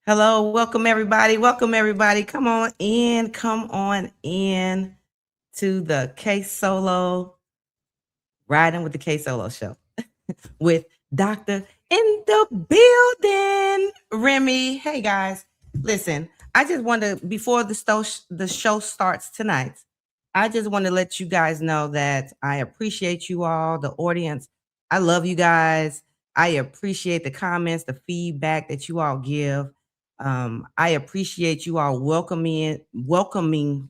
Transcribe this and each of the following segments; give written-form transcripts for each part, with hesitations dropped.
Hello, welcome everybody. Welcome everybody. Come on in to the KSolo Riding with the KSolo show with Doctor in the building, Remy. Hey guys, listen. I just want to before the show starts tonight. I just want to let you guys know that I appreciate you all, the audience. I love you guys. I appreciate the comments, the feedback that you all give. I appreciate you all welcoming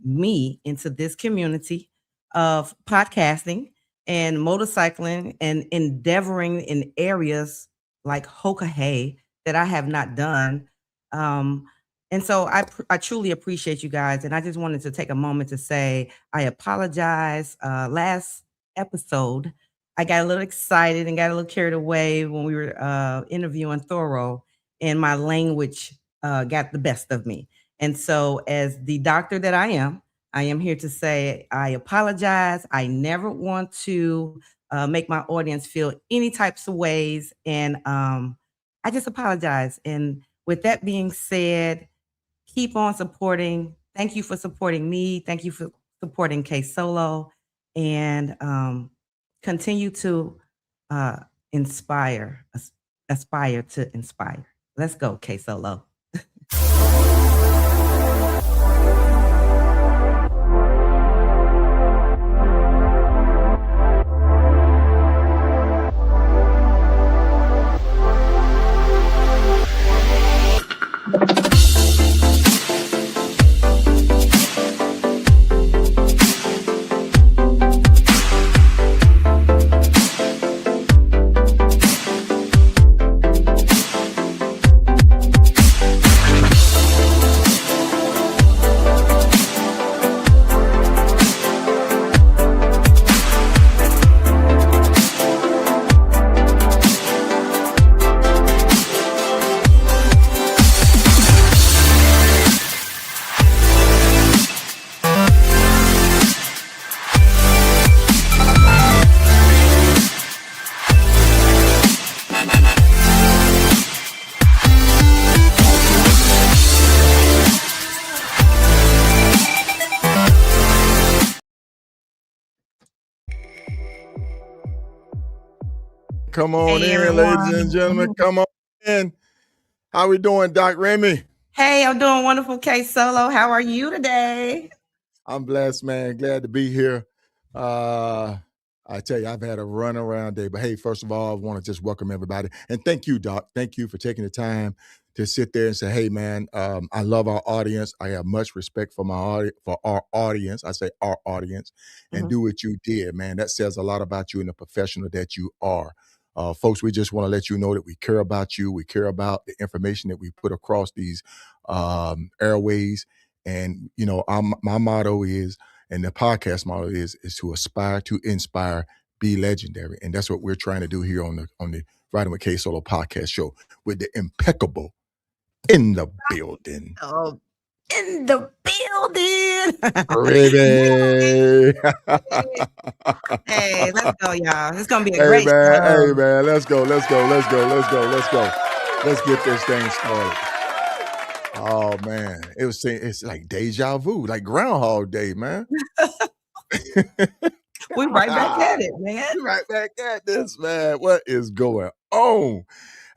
me into this community of podcasting and motorcycling and endeavoring in areas like Hoka Hey that I have not done. And so I truly appreciate you guys. And I just wanted to take a moment to say I apologize. Last episode, I got a little excited and got a little carried away when we were interviewing Thorough, and my language got the best of me. And so, as the doctor that I am here to say I apologize. I never want to make my audience feel any types of ways. And I just apologize. And with that being said, keep on supporting. Thank you for supporting me. Thank you for supporting KSolo. And continue to uh, inspire, aspire to inspire. Let's go, KSolo. Come on Hey, in, everyone. ladies and gentlemen. Come on in. How we doing, Doc Remy? Hey, I'm doing wonderful, KSolo. How are you today? I'm blessed, man. Glad to be here. I tell you, I've had a run around day. But hey, first of all, I want to just welcome everybody. And thank you, Doc. Thank you for taking the time to sit there and say, hey, man, I love our audience. I have much respect for our audience. I say our audience, and do what you did, man. That says a lot about you and the professional that you are. Folks, we just want to let you know that we care about you. We care about the information that we put across these airways. And, you know, my motto is, and the podcast motto is to aspire to inspire, be legendary. And that's what we're trying to do here on the Riding with KSolo podcast show with the impeccable in the building. Oh, in the building. Remy. Hey, let's go, y'all. It's gonna be a Hey great man, show. hey man, let's go. Let's get this thing started. Oh man, it's like deja vu, like Groundhog Day, man. We're right back at it, man. Right back at this, man. What is going on?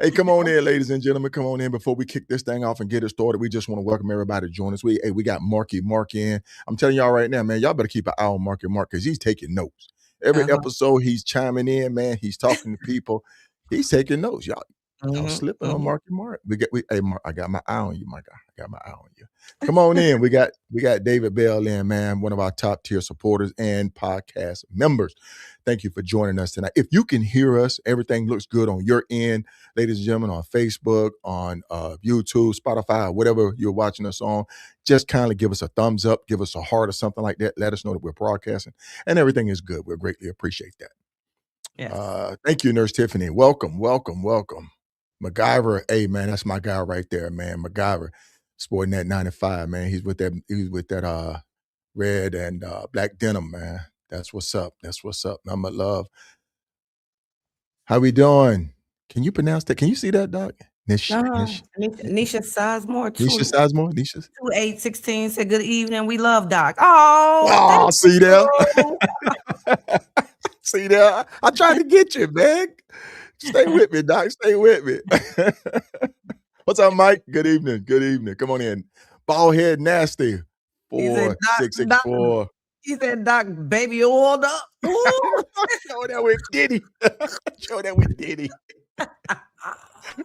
Hey, come on in, ladies and gentlemen. Come on in before we kick this thing off and get it started. We just want to welcome everybody to join us. We got Marky Mark in. I'm telling y'all right now, man, y'all better keep an eye on Marky Mark because he's taking notes. Every episode, he's chiming in, man. He's talking to people. He's taking notes, y'all. Y'all slipping on Marky Mark. Hey Mark, I got my eye on you, my guy. I got my eye on you. Come on in. We got David Bell in, man, one of our top tier supporters and podcast members. Thank you for joining us tonight. If you can hear us, everything looks good on your end, ladies and gentlemen, on Facebook, on YouTube, Spotify, whatever you're watching us on. Just kindly give us a thumbs up, give us a heart or something like that. Let us know that we're broadcasting and everything is good. We'll greatly appreciate that. Yes. Thank you, Nurse Tiffany. Welcome. MacGyver, hey man, that's my guy right there, man. MacGyver, sporting that 95, man. He's with that red and black denim, man. That's what's up. Nothing but love. How we doing? Can you pronounce that? Can you see that, Doc? Nisha Sizemore, Nisha Sizemore, Nisha. 2816 said, good evening. We love Doc. Oh, thank See there? you. See there? I tried to get you, man. Stay with me, Doc. Stay with me. What's up, Mike? Good evening. Good evening. Come on in. Baldhead Nasty. He said, 4664. He said, Doc, baby oiled up. Ooh. Show that with Diddy. Show that with Diddy.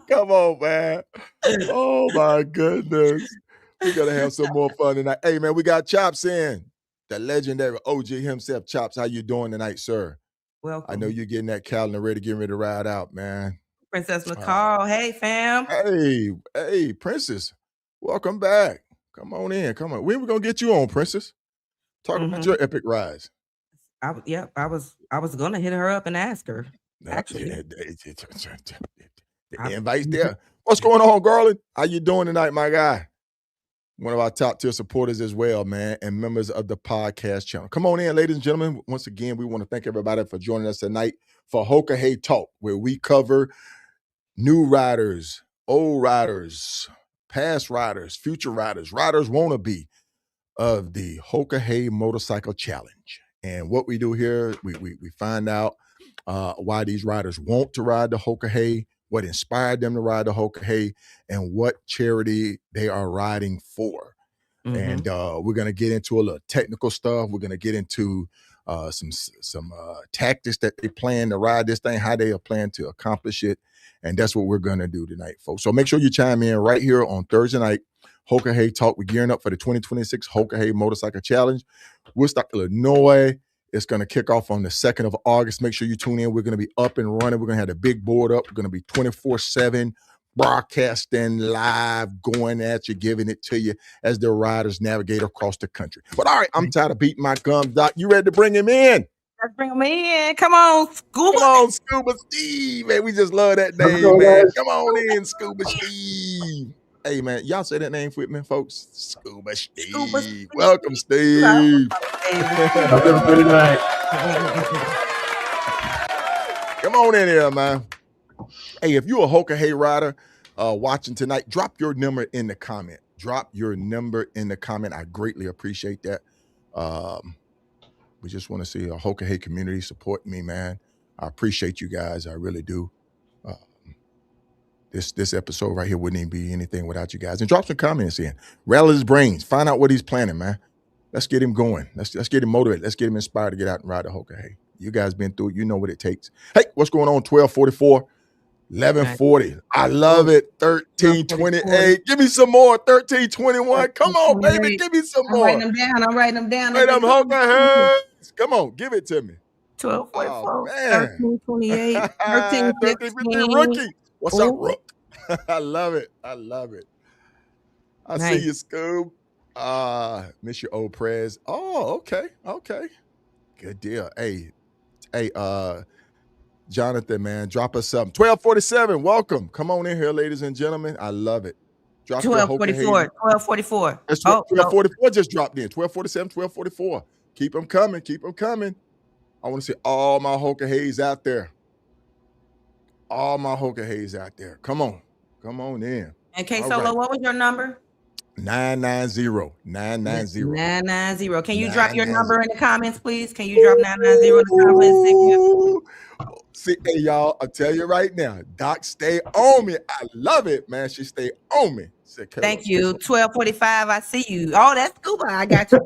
Come on, man. Oh, my goodness. We're going to have some more fun tonight. Hey, man, we got Chops in. The legendary OG himself. Chops, how you doing tonight, sir? Welcome. I know you're getting that calendar ready, getting ready to ride out, man. Princess McCall. Hey, fam. Hey, Princess. Welcome back. Come on in. Come on. When we going to get you on, Princess? Talk about your epic rise. I was gonna hit her up and ask her. Actually, the invite's there. What's going on, Garland? How you doing tonight, my guy? One of our top tier supporters as well, man, and members of the podcast channel. Come on in, ladies and gentlemen. Once again, we want to thank everybody for joining us tonight for Hoka Hey Talk, where we cover new riders, old riders, past riders, future riders wannabe of the Hoka Hey Motorcycle Challenge. And what we do here, we find out why these riders want to ride the Hoka Hey, what inspired them to ride the Hoka Hey, and what charity they are riding for. And we're going to get into a little technical stuff. We're going to get into some tactics that they plan to ride this thing, how they are planning to accomplish it. And that's what we're going to do tonight, folks. So make sure you chime in right here on Thursday night, Hoka Hey Talk. We're gearing up for the 2026 Hoka Hey Motorcycle Challenge. Woodstock, Illinois. It's going to kick off on the 2nd of August. Make sure you tune in. We're going to be up and running. We're going to have the big board up. We're going to be 24/7 broadcasting live, going at you, giving it to you as the riders navigate across the country. But all right, I'm tired of beating my gums, Doc. You ready to bring him in? Let's bring him in. Come on, Scuba. Come on, Scuba Steve. Man, we just love that name, man. Come on in, Scuba Steve. Hey, man, y'all say that name with me, folks. Scuba Steve. Welcome, Steve. How's everybody tonight? Come on in here, man. Hey, if you're a Hoka Hey rider watching tonight, drop your number in the comment. Drop your number in the comment. I greatly appreciate that. We just want to see a Hoka Hey community support me, man. I appreciate you guys. I really do. This episode right here wouldn't even be anything without you guys. And drop some comments in. Rattle his brains. Find out what he's planning, man. Let's get him going. Let's get him motivated. Let's get him inspired to get out and ride the Hoka Hey. You guys been through it. You know what it takes. Hey, what's going on? 1244, 1140. I love it. 1328. Give me some more. 1321. Come on, baby. Give me some more. I'm writing them down. Hey, them Hoka Heys. Come on, give it to me. 1244, 1328, 1315. Rookie. What's up, Rook? I love it. I Nice. see you, Scoob. Miss your old prez. Oh, okay. Good deal. Hey, Jonathan, man, drop us something. 1247, welcome. Come on in here, ladies and gentlemen. I love it. Drop your Hoka Hey. 1244. That's 1244 just dropped in. 1247, 1244. Keep them coming. I want to see all my Hoka Heys out there. Come on in. And KSolo, what was your number? 990. 990. Can you drop your number in the comments, please? Can you drop 990 in the comments? See, hey, y'all, I'll tell you right now, Doc, stay on me. I love it, man. She stay on me. Thank you. 1245, I see you. Oh, that's Scuba. I got you.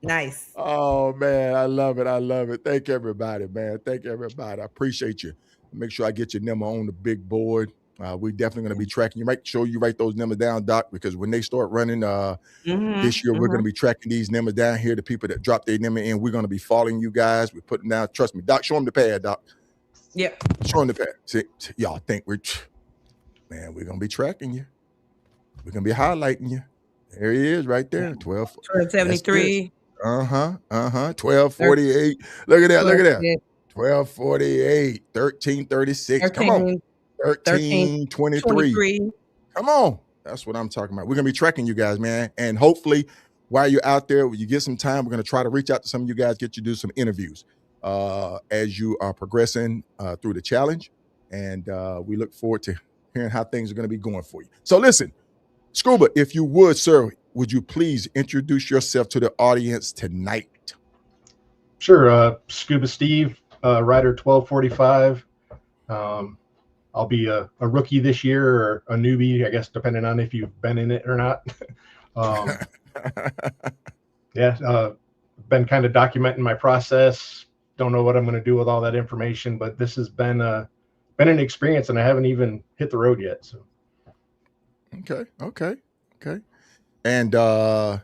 Nice. Oh, man, I love it. Thank everybody, man. I appreciate you. Make sure I get your number on the big board. We're definitely going to be tracking you. Make sure you write those numbers down, Doc, because when they start running this year, we're going to be tracking these numbers down here. The people that drop their number in, we're going to be following you guys. We're putting down, trust me, Doc, show them the pad, Doc. Yep. Show them the pad. See, y'all think we're going to be tracking you. We're going to be highlighting you. There he is right there, 1273. 1248. Look at that. 1248, 1336. Come on. 1323. Come on. That's what I'm talking about. We're going to be tracking you guys, man. And hopefully, while you're out there, when you get some time, we're going to try to reach out to some of you guys, get you to do some interviews as you are progressing through the challenge. and we look forward to hearing how things are going to be going for you. So listen, Scuba, if you would, sir, would you please introduce yourself to the audience tonight? Sure. Scuba Steve, Rider 1245. I'll be a rookie this year or a newbie, I guess, depending on if you've been in it or not. Been kind of documenting my process. Don't know what I'm going to do with all that information, but this has been an experience, and I haven't even hit the road yet. So. Okay. And you're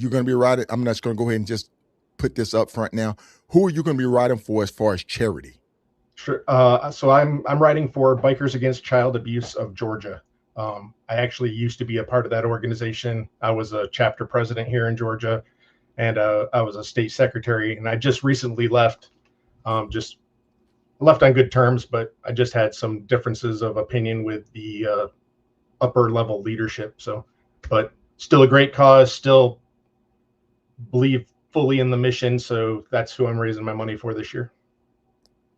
going to be riding. I'm just going to go ahead and just put this up front now. Who are you going to be riding for as far as charity? Sure. So I'm riding for Bikers Against Child Abuse of Georgia. I actually used to be a part of that organization. I was a chapter president here in Georgia, and I was a state secretary. And I just recently left, just left on good terms, but I just had some differences of opinion with the upper level leadership. So, but still a great cause. Still believe fully in the mission. So that's who I'm raising my money for this year.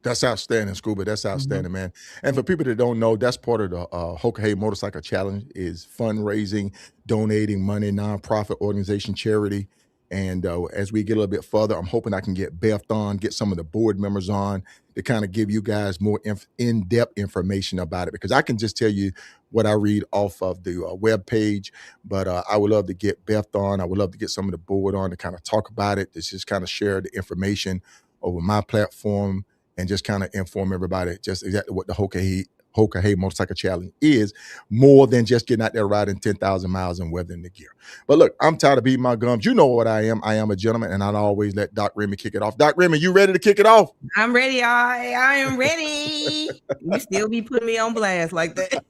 That's outstanding, Scuba. That's outstanding, man. And for people that don't know, that's part of the Hoka Hey Motorcycle Challenge is fundraising, donating money, nonprofit organization, charity. And as we get a little bit further, I'm hoping I can get Beth on, get some of the board members on to kind of give you guys more in-depth information about it, because I can just tell you what I read off of the web page, but I would love to get Beth on. I would love to get some of the board on to kind of talk about it, to just kind of share the information over my platform and just kind of inform everybody just exactly what the Hoka Hey Motorcycle Challenge is, more than just getting out there riding 10,000 miles and weathering the gear. But look, I'm tired of beating my gums. You know what I am. I am a gentleman, and I'd always let Doc Remy kick it off. Doc Remy, you ready to kick it off? I'm ready. I am ready. You still be putting me on blast like that.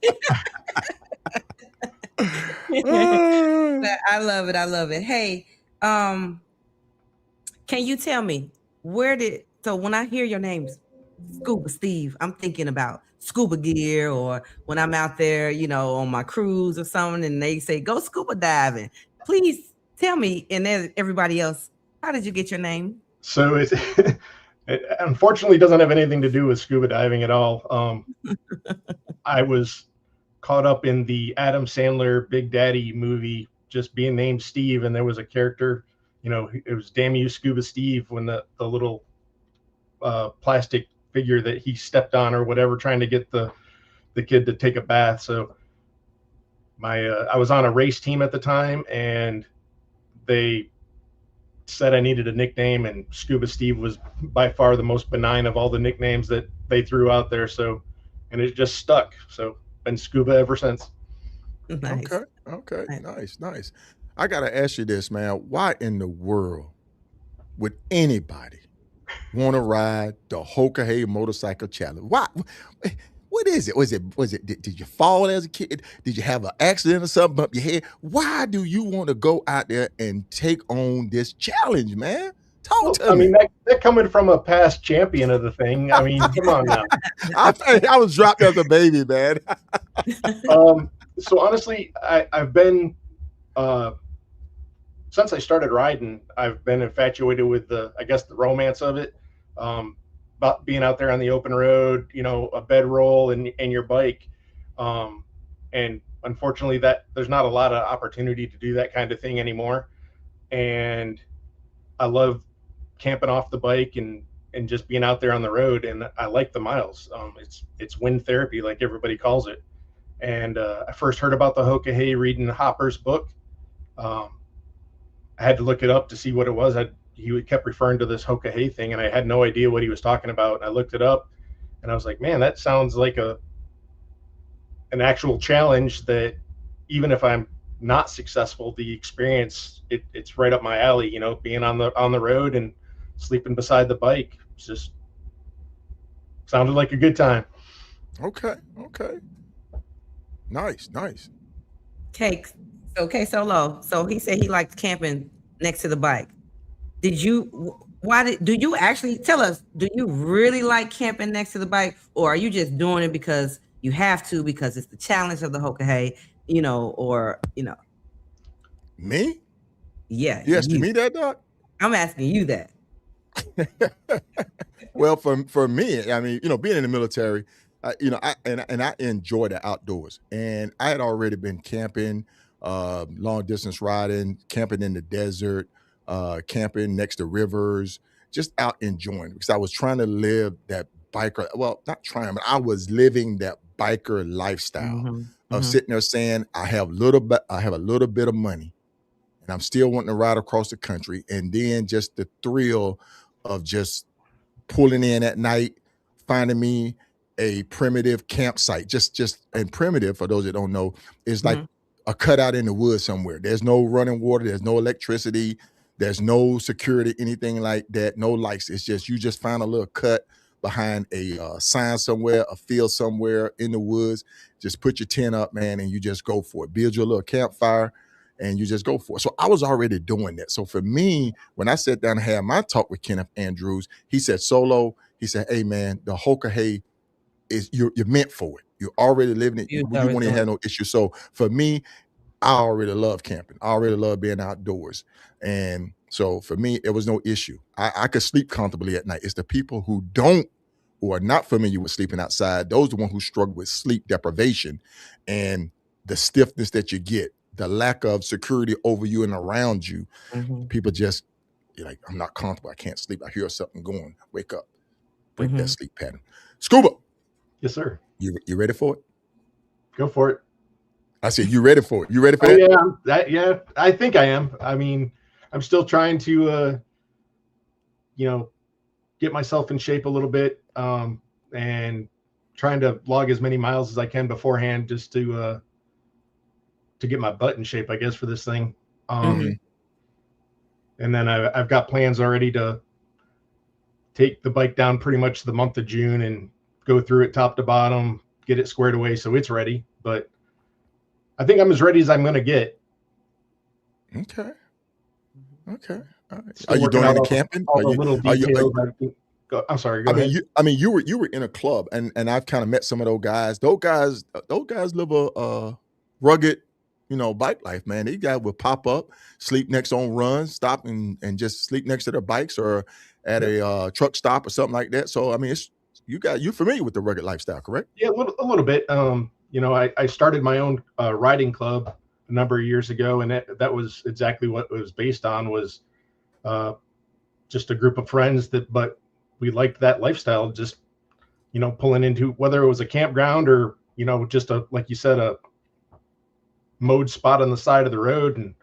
I love it. I love it. Hey, can you tell me so when I hear your name, Scuba Steve, I'm thinking about scuba gear, or when I'm out there, on my cruise or something, and they say, go scuba diving. Please tell me, and everybody else, how did you get your name? So it unfortunately doesn't have anything to do with scuba diving at all. I was caught up in the Adam Sandler Big Daddy movie, just being named Steve, and there was a character, it was Damn You Scuba Steve, when the little plastic figure that he stepped on or whatever, trying to get the kid to take a bath. So I was on a race team at the time, and they said I needed a nickname, and Scuba Steve was by far the most benign of all the nicknames that they threw out there. So, and it just stuck. So been Scuba ever since. Nice. Okay. Nice. I got to ask you this, man. Why in the world would anybody want to ride the Hoka Hey Motorcycle Challenge? Why? What is it? Was it? Did you fall as a kid? Did you have an accident or something? Bump your head? Why do you want to go out there and take on this challenge, man? Talk to me. I mean, that coming from a past champion of the thing. I mean, come on now. I was dropped as a baby, man. So honestly, I've been since I started riding, I've been infatuated with the romance of it. About being out there on the open road, a bedroll and your bike. And unfortunately there's not a lot of opportunity to do that kind of thing anymore. And I love camping off the bike and just being out there on the road. And I like the miles. It's wind therapy, like everybody calls it. And I first heard about the Hoka Hey reading Hopper's book. I had to look it up to see what it was. He kept referring to this Hoka Hey thing, and I had no idea what he was talking about. And I looked it up, and I was like, man, that sounds like an actual challenge that even if I'm not successful, the experience, it's right up my alley, being on the road and sleeping beside the bike. It's just sounded like a good time. Okay. Nice. Okay, so KSolo. So he said he liked camping next to the bike. Do you actually tell us, do you really like camping next to the bike, or are you just doing it because you have to, because it's the challenge of the Hoka Hey, Me? Yeah. You asking me that, Doc? I'm asking you that. Well, for me, I mean, being in the military, I enjoy the outdoors, and I had already been camping, long distance riding, camping in the desert, camping next to rivers, just out enjoying because I was trying to live that biker. Well, not trying, but I was living that biker lifestyle Mhm, of mhm, sitting there saying, I have a little bit of money, and I'm still wanting to ride across the country, and then just the thrill of just pulling in at night, finding me a primitive campsite. Just and primitive, for those that don't know, is like mhm, a cutout in the woods somewhere. There's no running water, there's no electricity, there's no security, anything like that, no lights. It's just you just find a little cut behind a sign somewhere, a field somewhere in the woods. Just put your tent up, man, and you just go for it. Build your little campfire and you just go for it. So I was already doing that. So for me, when I sat down and had my talk with Kenneth Andrews, he said, Solo, he said, hey man, the Hoka Hey is you're meant for it. You're already living it. you You already won't even doing have no issue. So for me, I already love camping. I already love being outdoors. And so for me, it was no issue. I could sleep comfortably at night. It's the people who are not familiar with sleeping outside, those are the ones who struggle with sleep deprivation and the stiffness that you get, the lack of security over you and around you. mhm, People just, you're like, I'm not comfortable. I can't sleep. I hear something going. Wake up. Break that mhm. sleep pattern. Scuba, Yes, sir. you ready for it? Go for it. I said, you ready for it? You ready for Oh that? yeah, yeah. I think I am. I mean, I'm still trying to, you know, get myself in shape a little bit, and trying to log as many miles as I can beforehand, just to get my butt in shape, I guess, for this thing. Mhm. And then I've got plans already to take the bike down pretty much the month of June and go through it top to bottom, get it squared away so it's ready. But I think I'm as ready as I'm going to get. Okay. Okay. All right. Are Still you working doing out any camping? all the little Are you, details. I'm sorry. Go ahead. I mean, you were in a club, and I've kind of met some of those guys. Those guys live a rugged, bike life, man. These guys will pop up, sleep next on runs, stop and just sleep next to their bikes or at Yep. a truck stop or something like that. So I mean, you're familiar with the rugged lifestyle, correct? Yeah, a little bit. I started my own riding club a number of years ago, and that was exactly what it was based on, was uh, just a group of friends but we liked that lifestyle, just, pulling into, whether it was a campground or, just like you said, a mowed spot on the side of the road. And,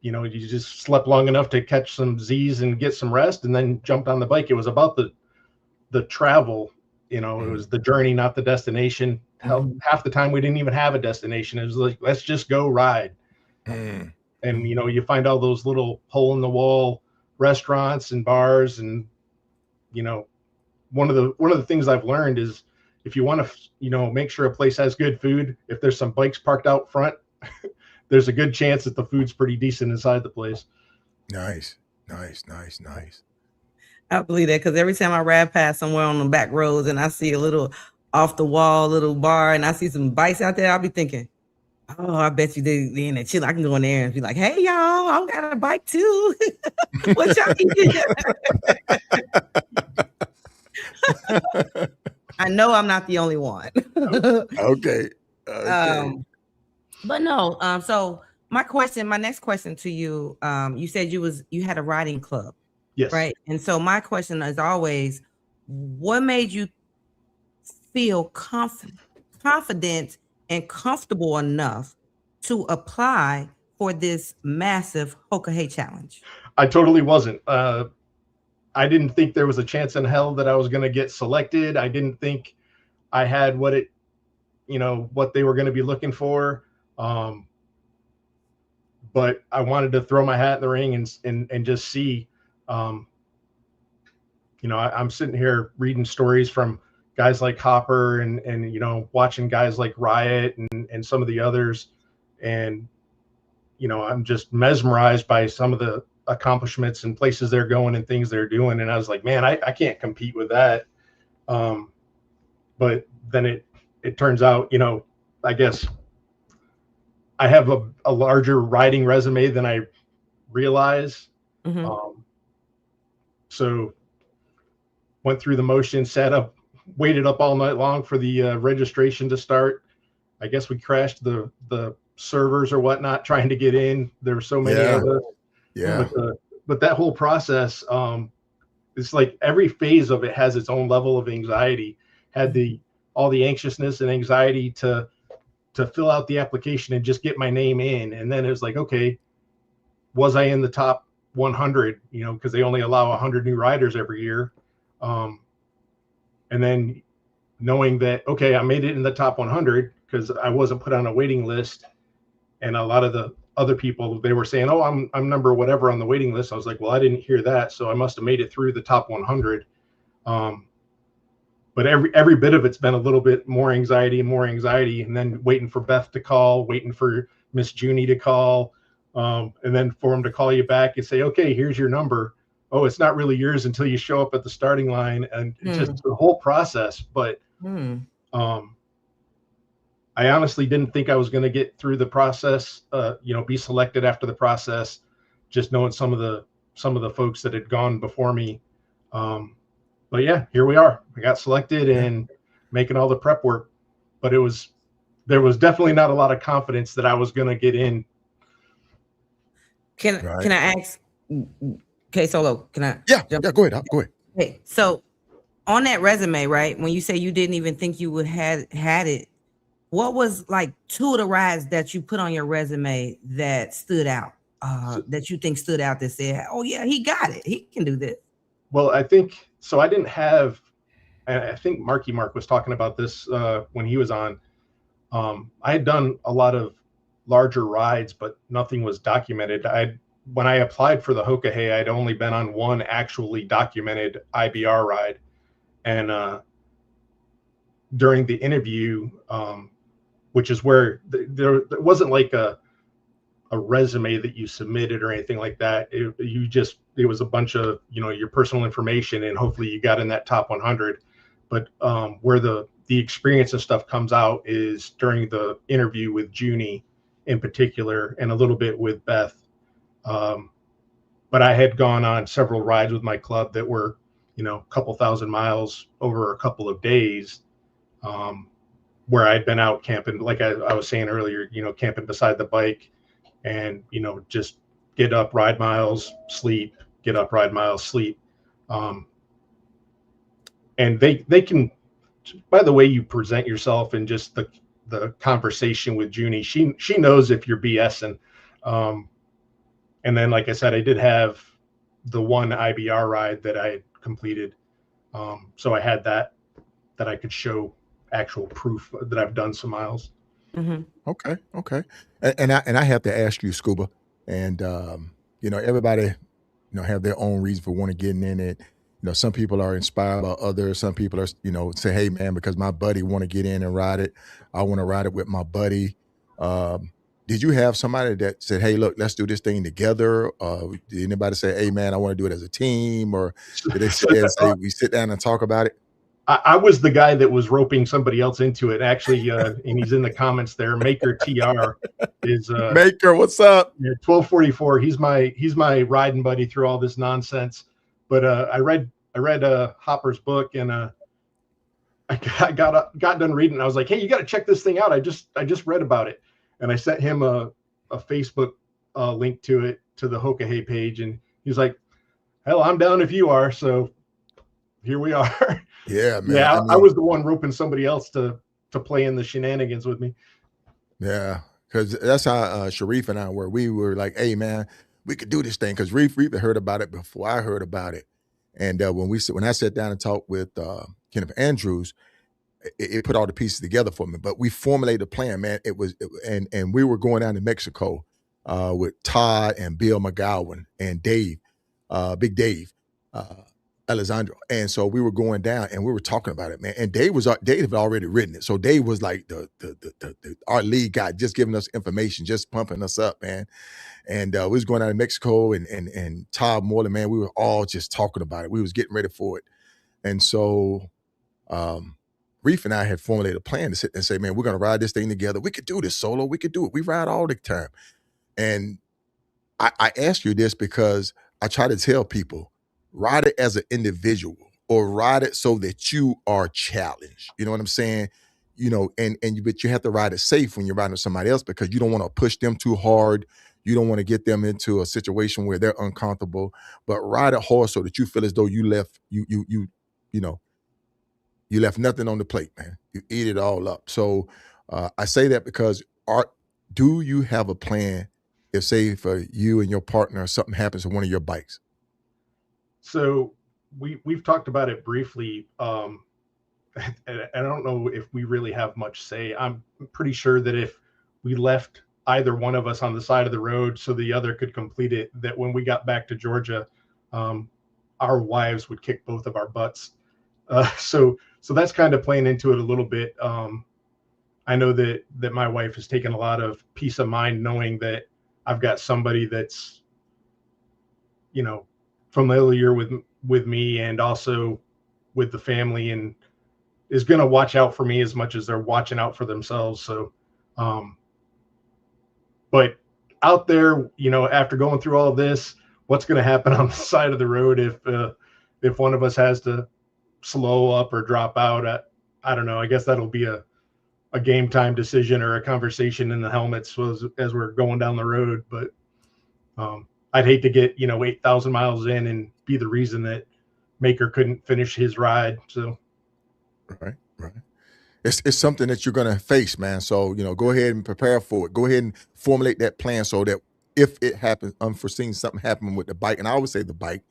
you just slept long enough to catch some Z's and get some rest and then jumped on the bike. It was about the travel. It Mm, was the journey, not the destination. Mhm. Half the time we didn't even have a destination. It was like, let's just go ride. mm. And you find all those little hole in the wall restaurants and bars. And you know one of the things I've learned is, if you want to make sure a place has good food, if there's some bikes parked out front, there's a good chance that the food's pretty decent inside the place. Nice, nice, nice, nice. I believe that because every time I ride past somewhere on the back roads and I see a little off the wall little bar and I see some bikes out there, I'll be thinking, oh, I bet you they in there chill. I can go in there and be like, hey y'all, I got a bike too. What y'all eating? I know I'm not the only one. Okay, okay. um, but no, so my next question to you, you said you had a riding club, Yes. right? And so my question is always, what made you feel confident and comfortable enough to apply for this massive Hoka Hey challenge? I totally wasn't. I didn't think there was a chance in hell that I was going to get selected. I didn't think I had what they were going to be looking for. But I wanted to throw my hat in the ring and just see. Um, I'm sitting here reading stories from guys like Hopper and watching guys like Riot and some of the others, and I'm just mesmerized by some of the accomplishments and places they're going and things they're doing. And I was like, man, I can't compete with that. But then it turns out, I guess I have a larger riding resume than I realize. Mhm. Um, So went through the motion, sat up, waited up all night long for the registration to start. I guess we crashed the servers or whatnot trying to get in. There were so many Yeah. of us. Yeah. But that whole process, it's like every phase of it has its own level of anxiety. Had all the anxiousness and anxiety to fill out the application and just get my name in, and then it was like, okay, was I in the top 100? You know, because they only allow 100 new riders every year, and then knowing that, okay, I made it in the top 100 because I wasn't put on a waiting list, and a lot of the other people, they were saying, oh, I'm number whatever on the waiting list. I was like, well, I didn't hear that, so I must have made it through the top 100. But every bit of it's been a little bit more anxiety, and then waiting for Beth to call, waiting for Miss Junie to call, and then for him to call you back and say, okay, here's your number. Oh, it's not really yours until you show up at the starting line, and it's just the whole process. But I honestly didn't think I was going to get through the process, be selected after the process, just knowing some of the folks that had gone before me. But yeah, here we are. I got selected and making all the prep work, but there was definitely not a lot of confidence that I was going to get in. Can I ask, KSolo, can I? Yeah, go ahead. Go ahead. Okay, so on that resume, right, when you say you didn't even think you would had it, what was like 2 of the rides that you put on your resume that stood out, that you think stood out, that said, oh yeah, he got it, he can do this? Well, I think so. I didn't have, and I think Marky Mark was talking about this when he was on. I had done a lot of larger rides, but nothing was documented. When I applied for the Hoka Hey, I'd only been on one actually documented IBR ride, and during the interview, which is where there wasn't like a resume that you submitted or anything like that. It was a bunch of, your personal information, and hopefully you got in that top 100. But where the experience and stuff comes out is during the interview with Junie in particular, and a little bit with Beth. But I had gone on several rides with my club that were, a couple thousand miles over a couple of days, where I'd been out camping, like I was saying earlier, camping beside the bike, and just get up, ride miles, sleep, get up, ride miles, sleep. And they can, by the way you present yourself and just the conversation with Junie, she knows if you're BSing. And then, like I said, I did have the one IBR ride that I had completed, so I had that I could show actual proof that I've done some miles. Okay. And I have to ask you, Scuba, and everybody, have their own reason for wanting to get in it. Some people are inspired by others. Some people are, say, hey man, because my buddy want to get in and ride it, I want to ride it with my buddy. Did you have somebody that said, hey, look, let's do this thing together? Did anybody say, hey man, I want to do it as a team? Or did they sit there and say, we sit down and talk about it? I was the guy that was roping somebody else into it. Actually, and he's in the comments there. Maker TR is Maker. What's up? 1244. He's my riding buddy through all this nonsense. But I read Hopper's book, and I got done reading. And I was like, hey, you got to check this thing out. I just read about it, and I sent him a Facebook link to it, to the Hoka Hey page, and he's like, hell, I'm down if you are. So here we are. Yeah, man. Yeah, I was the one roping somebody else to play in the shenanigans with me. Yeah, because that's how Sharif and I were. We were like, hey, man, we could do this thing. Because Reef had heard about it before I heard about it. And when I sat down and talked with Kenneth Andrews, it put all the pieces together for me. But we formulated a plan, man. And we were going down to Mexico with Todd and Bill McGowan and Dave, Big Dave. Alessandro. And so we were going down and we were talking about it, man. And Dave had already written it. So Dave was like our lead guy, just giving us information, just pumping us up, man. And we was going down to Mexico, and Todd Moreland, man, we were all just talking about it. We was getting ready for it. And so Reef and I had formulated a plan to sit and say, man, we're going to ride this thing together. We could do this solo. We could do it. We ride all the time. And I ask you this because I try to tell people, ride it as an individual or ride it so that you are challenged. You know what I'm saying? But you have to ride it safe when you're riding with somebody else, because you don't want to push them too hard. You don't want to get them into a situation where they're uncomfortable, but ride it hard so that you feel as though you left you left nothing on the plate, man. You eat it all up. So I say that because do you have a plan if, say, for you and your partner, something happens to one of your bikes? So we've talked about it briefly. And I don't know if we really have much say. I'm pretty sure that if we left either one of us on the side of the road so the other could complete it, that when we got back to Georgia, our wives would kick both of our butts. So that's kind of playing into it a little bit. I know that my wife has taken a lot of peace of mind knowing that I've got somebody that's, familiar with me and also with the family, and is going to watch out for me as much as they're watching out for themselves. So, but out there, after going through all of this, what's going to happen on the side of the road if one of us has to slow up or drop out? I don't know. I guess that'll be a game time decision or a conversation in the helmets as we're going down the road. But I'd hate to get 8,000 miles in and be the reason that Maker couldn't finish his ride. So right. It's something that you're gonna face, man. So go ahead and prepare for it. Go ahead and formulate that plan so that if it happens, unforeseen something happened with the bike, and I always say the bike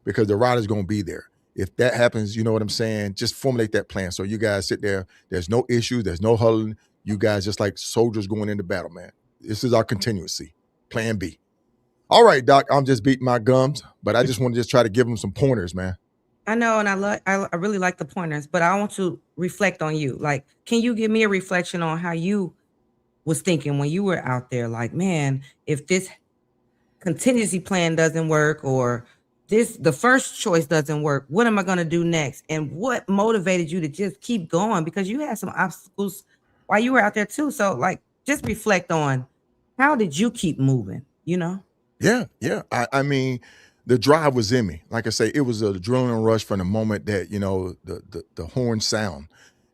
because the rider's gonna be there. If that happens, you know what I'm saying, just formulate that plan so you guys sit there. There's no issue. There's no huddling. You guys just like soldiers going into battle, man. This is our continuity. Plan B. All right, Doc, I'm just beating my gums, but I just want to just try to give them some pointers, man. I know, and I really like the pointers, but I want to reflect on you. Like, can you give me a reflection on how you was thinking when you were out there? Like, man, if this contingency plan doesn't work, or the first choice doesn't work, what am I going to do next? And what motivated you to just keep going? Because you had some obstacles while you were out there too. So, like, just reflect on how did you keep moving? Yeah. I mean, the drive was in me. Like I say, it was an adrenaline rush from the moment that the horn sound.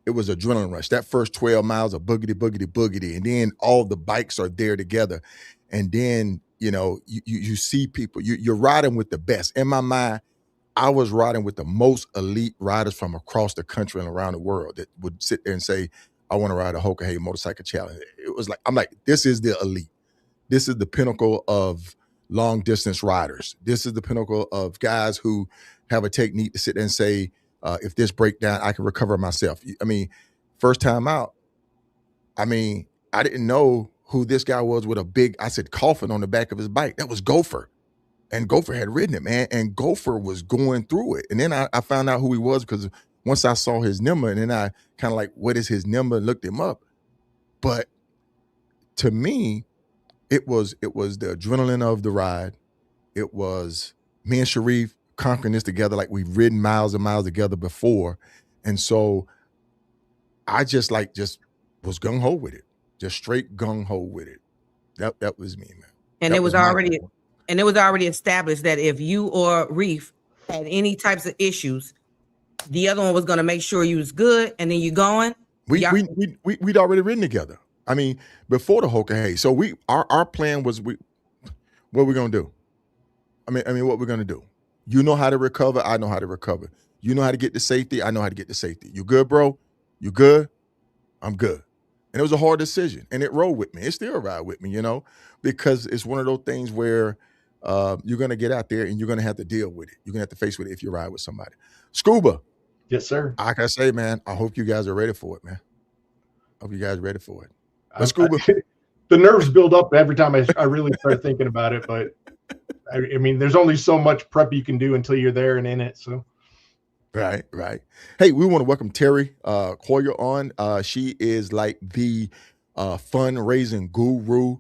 It was adrenaline rush. That first 12 miles of boogity, boogity, boogity, and then all the bikes are there together, and then you see people. You're riding with the best. In my mind, I was riding with the most elite riders from across the country and around the world that would sit there and say, "I want to ride a Hoka Hey Motorcycle Challenge." It was like, I'm like, this is the elite. This is the pinnacle of long distance riders. This is the pinnacle of guys who have a technique to sit there and say, if this break down, I can recover myself. I mean, first time out, I didn't know who this guy was with a big, I said, coffin on the back of his bike. That was Gopher. And Gopher had ridden it, man. And Gopher was going through it. And then I found out who he was because once I saw his number, and then I kind of like, what is his number? And looked him up. But to me, it was the adrenaline of the ride. It was me and Sharif conquering this together like we've ridden miles and miles together before. And so I just was gung-ho with it. Just straight gung-ho with it. That was me, man. And it was already established that if you or Reef had any types of issues, the other one was going to make sure you was good, and then you going. We'd already ridden together. I mean, before the Hoka Hey. So our plan was what we're gonna do. I mean, what we're gonna do. You know how to recover. I know how to recover. You know how to get to safety. I know how to get to safety. You good, bro? You good? I'm good. And it was a hard decision, and it rolled with me. It still ride with me, because it's one of those things where you're gonna get out there and you're gonna have to deal with it. You're gonna have to face with it if you ride with somebody. Scuba. Yes, sir. Like I say, man, I hope you guys are ready for it, man. I hope you guys are ready for it. But Scuba. The nerves build up every time I really start thinking about it, but I mean, there's only so much prep you can do until you're there and in it. So, right. Hey, we want to welcome Terry Hoyer on. She is like the fundraising guru.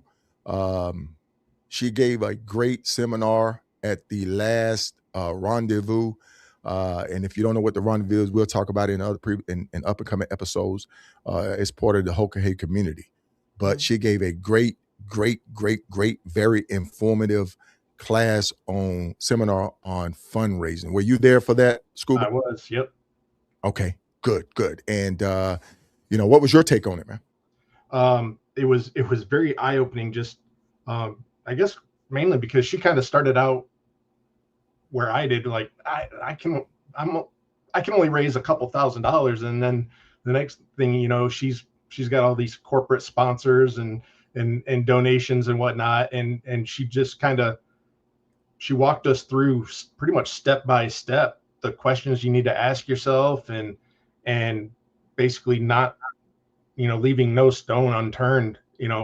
She gave a great seminar at the last rendezvous. And if you don't know what the rendezvous is, we'll talk about it in other in up and coming episodes. It's part of the Hoka Hey community. But she gave a great, very informative class on seminar on fundraising. Were you there for that, Scuba? I was, yep. Okay, good. And what was your take on it, man? It was very eye opening. Just I guess mainly because she kind of started out where I did. Like I can only raise a couple $1,000s, and then the next thing you know, she's got all these corporate sponsors and donations and whatnot, and she just she walked us through pretty much step by step the questions you need to ask yourself, and basically not leaving no stone unturned.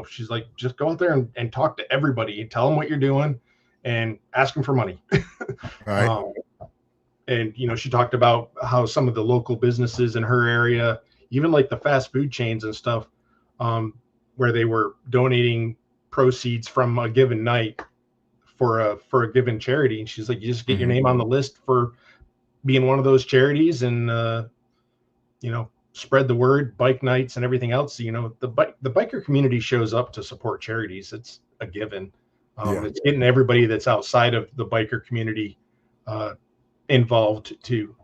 She's like, just go out there and talk to everybody, tell them what you're doing, and ask them for money. All right. And she talked about how some of the local businesses in her area, even like the fast food chains and stuff, where they were donating proceeds from a given night for a given charity. And she's like, you just get your name on the list for being one of those charities, and spread the word, bike nights and everything else. The biker community shows up to support charities. It's a given. It's getting everybody that's outside of the biker community involved too.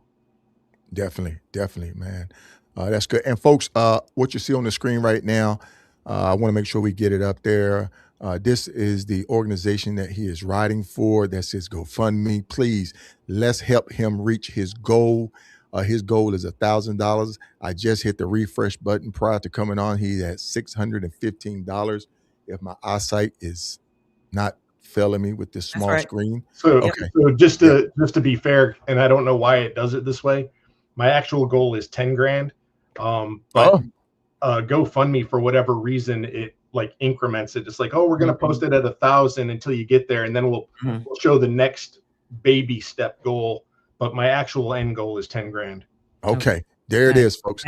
Definitely, man. That's good. And folks, what you see on the screen right now, I want to make sure we get it up there. This is the organization that he is riding for. That's his GoFundMe. Please, let's help him reach his goal. His goal is $1,000. I just hit the refresh button prior to coming on. He's at $615. If my eyesight is not failing me with this small screen. So, so just to be fair, and I don't know why it does it this way, my actual goal is 10 grand. But GoFundMe, for whatever reason, it like increments it. It's like, oh, we're going to post it at 1,000 until you get there, and then we'll show the next baby step goal. But my actual end goal is 10 grand. Okay. There it is, folks.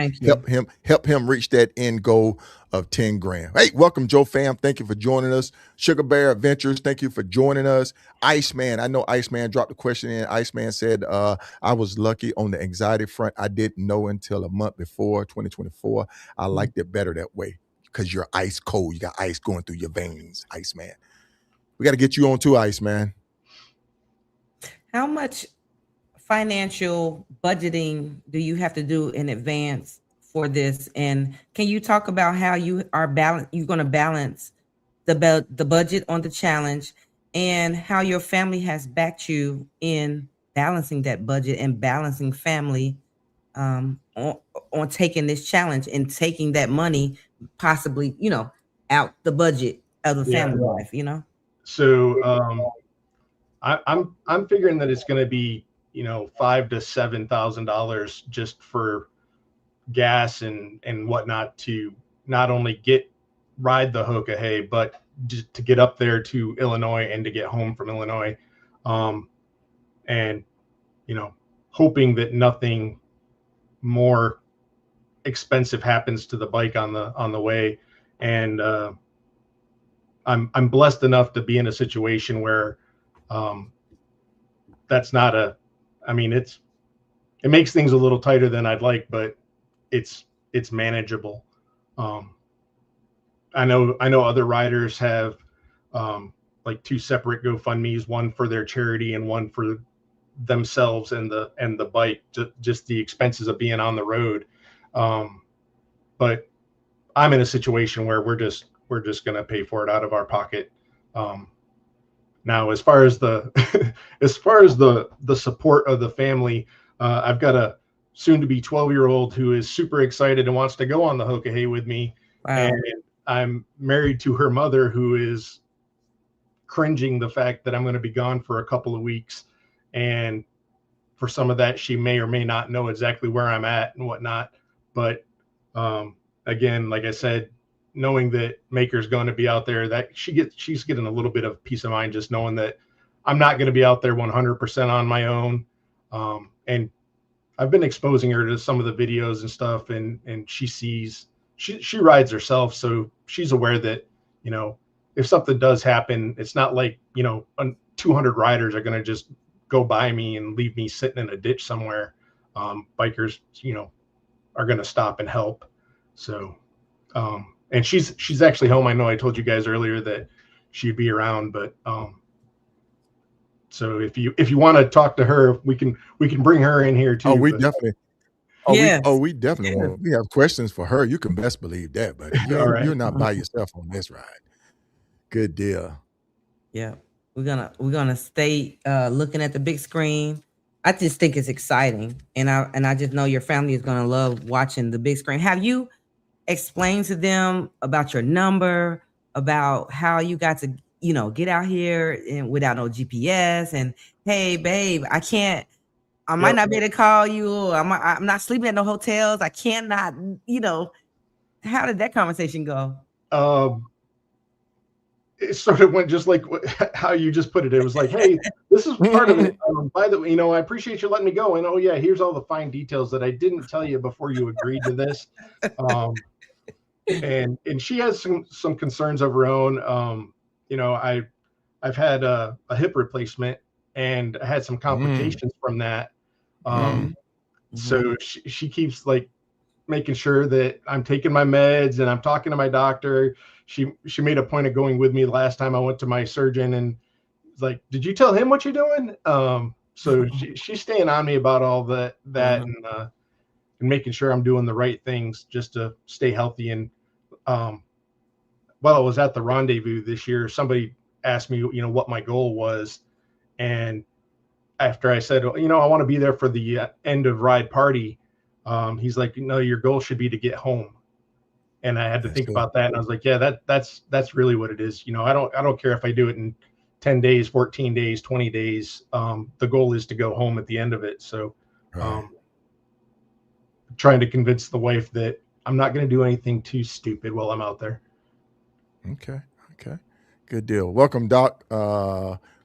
Help him reach that end goal of 10 grand. Hey, welcome, Joe Fam. Thank you for joining us. Sugar Bear Adventures, thank you for joining us. Iceman, I know Iceman dropped the question in. Iceman said, I was lucky on the anxiety front. I didn't know until a month before 2024. I liked it better that way because you're ice cold. You got ice going through your veins, Iceman. We got to get you on too, Iceman. How much financial budgeting do you have to do in advance for this? And can you talk about how you're going to balance the budget on the challenge, and how your family has backed you in balancing that budget and balancing family on taking this challenge and taking that money possibly, out the budget of the family life, So I'm figuring that it's going to be $5,000 to $7,000 just for gas and whatnot to not only ride the Hoka Hey, but just to get up there to Illinois and to get home from Illinois, and hoping that nothing more expensive happens to the bike on the way. And I'm blessed enough to be in a situation where that's not it makes things a little tighter than I'd like, but it's manageable. I know other riders have like two separate GoFundMes, one for their charity and one for themselves and the bike, just the expenses of being on the road. But I'm in a situation where we're just going to pay for it out of our pocket. Now, as far as the support of the family, I've got a soon-to-be 12-year-old who is super excited and wants to go on the Hoka Hey with me. Wow. And I'm married to her mother, who is cringing the fact that I'm going to be gone for a couple of weeks. And for some of that, she may or may not know exactly where I'm at and whatnot. But again, like I said, knowing that Maker's going to be out there, that she's getting a little bit of peace of mind just knowing that I'm not going to be out there 100% on my own. And I've been exposing her to some of the videos and stuff, and she rides herself, so she's aware that if something does happen, it's not like 200 riders are going to just go by me and leave me sitting in a ditch somewhere. Bikers are going to stop and help. So and she's actually home. I know I told you guys earlier that she'd be around, but So if you want to talk to her, we can bring her in here too. Oh, we But, definitely. Yes. We definitely Yeah. want. We have questions for her. You can best believe that, buddy. all You're right. not by yourself on this ride. Good deal. Yeah. We're gonna stay looking at the big screen. I just think it's exciting. And I just know your family is gonna love watching the big screen. Have you explained to them about your number, about how you got to, get out here and without no GPS and hey babe, I might Yep. not be able to call you, or I'm not sleeping at no hotels. I cannot, how did that conversation go? It sort of went just like how you just put it. It was like, hey, this is part of it. By the way, I appreciate you letting me go. And oh yeah, here's all the fine details that I didn't tell you before you agreed to this. And she has some concerns of her own. I've had a hip replacement and I had some complications from that. Mhm. So she keeps like making sure that I'm taking my meds and I'm talking to my doctor. She made a point of going with me last time I went to my surgeon and was like, did you tell him what you're doing? So she's staying on me about all that and making sure I'm doing the right things just to stay healthy. And while I was at the rendezvous this year, somebody asked me, what my goal was. And after I said, I want to be there for the end of ride party, he's like, no, your goal should be to get home. And I had to That's think good. about that. And I was like, yeah, that's really what it is. I don't care if I do it in 10 days, 14 days, 20 days. The goal is to go home at the end of it. So, Right. trying to convince the wife that I'm not going to do anything too stupid while I'm out there. Okay. Good deal. Welcome, Doc.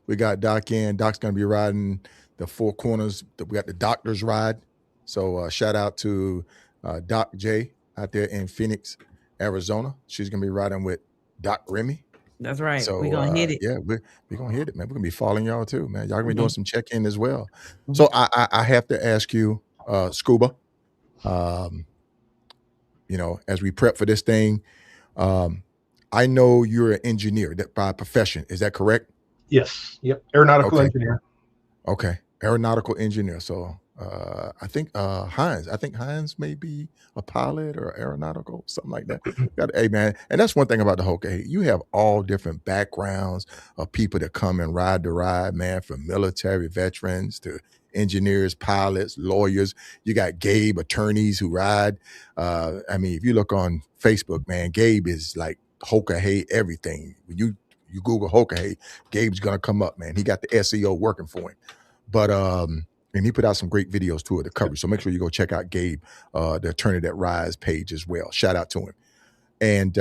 We got Doc in. Doc's going to be riding the Four Corners. We got the Doctor's Ride. So shout out to Doc J out there in Phoenix, Arizona. She's going to be riding with Doc Remy. That's right. So We're gonna hit it. yeah, we're going to hit it, man. We're going to be following y'all too, man. Y'all going to be doing some check-in as well. Mhm. So I have to ask you, Scuba, as we prep for this thing, I know you're an engineer by profession. Is that correct? Yes. Yep. Aeronautical Okay. engineer. Okay. Aeronautical engineer. So I think Heinz may be a pilot or aeronautical, something like that. Hey man, and that's one thing about the Hoka. Hey, you have all different backgrounds of people that come and ride the ride, man, from military veterans to engineers, pilots, lawyers. You got Gabe, attorneys who ride. I mean, if you look on Facebook, man, Gabe is like Hoka Hey everything. When you Google Hoka Hey, Gabe's gonna come up, man. He got the SEO working for him. But and he put out some great videos too of the coverage. So make sure you go check out Gabe, the attorney that rise page as well. Shout out to him. And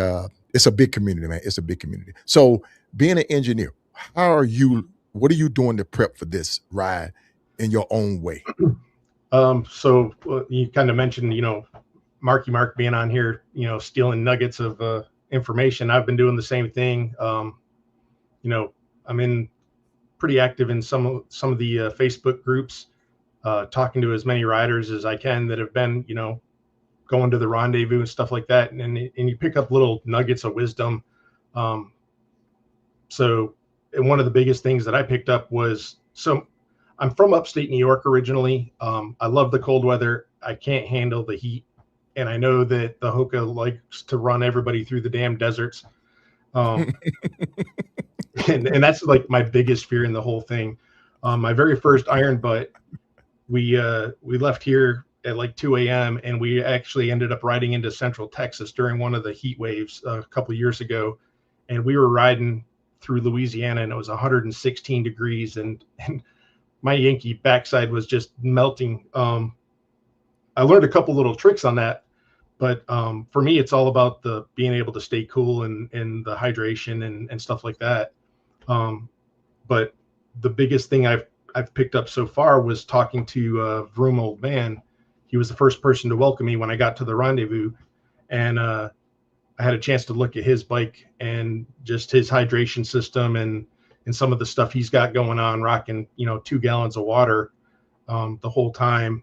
it's a big community, man. It's a big community. So being an engineer, what are you doing to prep for this ride in your own way? So you kind of mentioned, Marky Mark being on here, stealing nuggets of information. I've been doing the same thing. I'm pretty active in some of the Facebook groups, talking to as many riders as I can that have been, going to the rendezvous and stuff like that. And you pick up little nuggets of wisdom. So one of the biggest things that I picked up was, so I'm from upstate New York originally. I love the cold weather. I can't handle the heat. And I know that the Hoka likes to run everybody through the damn deserts. And that's like my biggest fear in the whole thing. My very first iron butt, we left here at like 2 a.m. and we actually ended up riding into Central Texas during one of the heat waves a couple of years ago. And we were riding through Louisiana and it was 116 degrees and my Yankee backside was just melting. I learned a couple little tricks on that, but for me, it's all about the being able to stay cool and the hydration and stuff like that. But the biggest thing I've picked up so far was talking to Vroom Old Man. He was the first person to welcome me when I got to the rendezvous, and I had a chance to look at his bike and just his hydration system and some of the stuff he's got going on, rocking 2 gallons of water the whole time.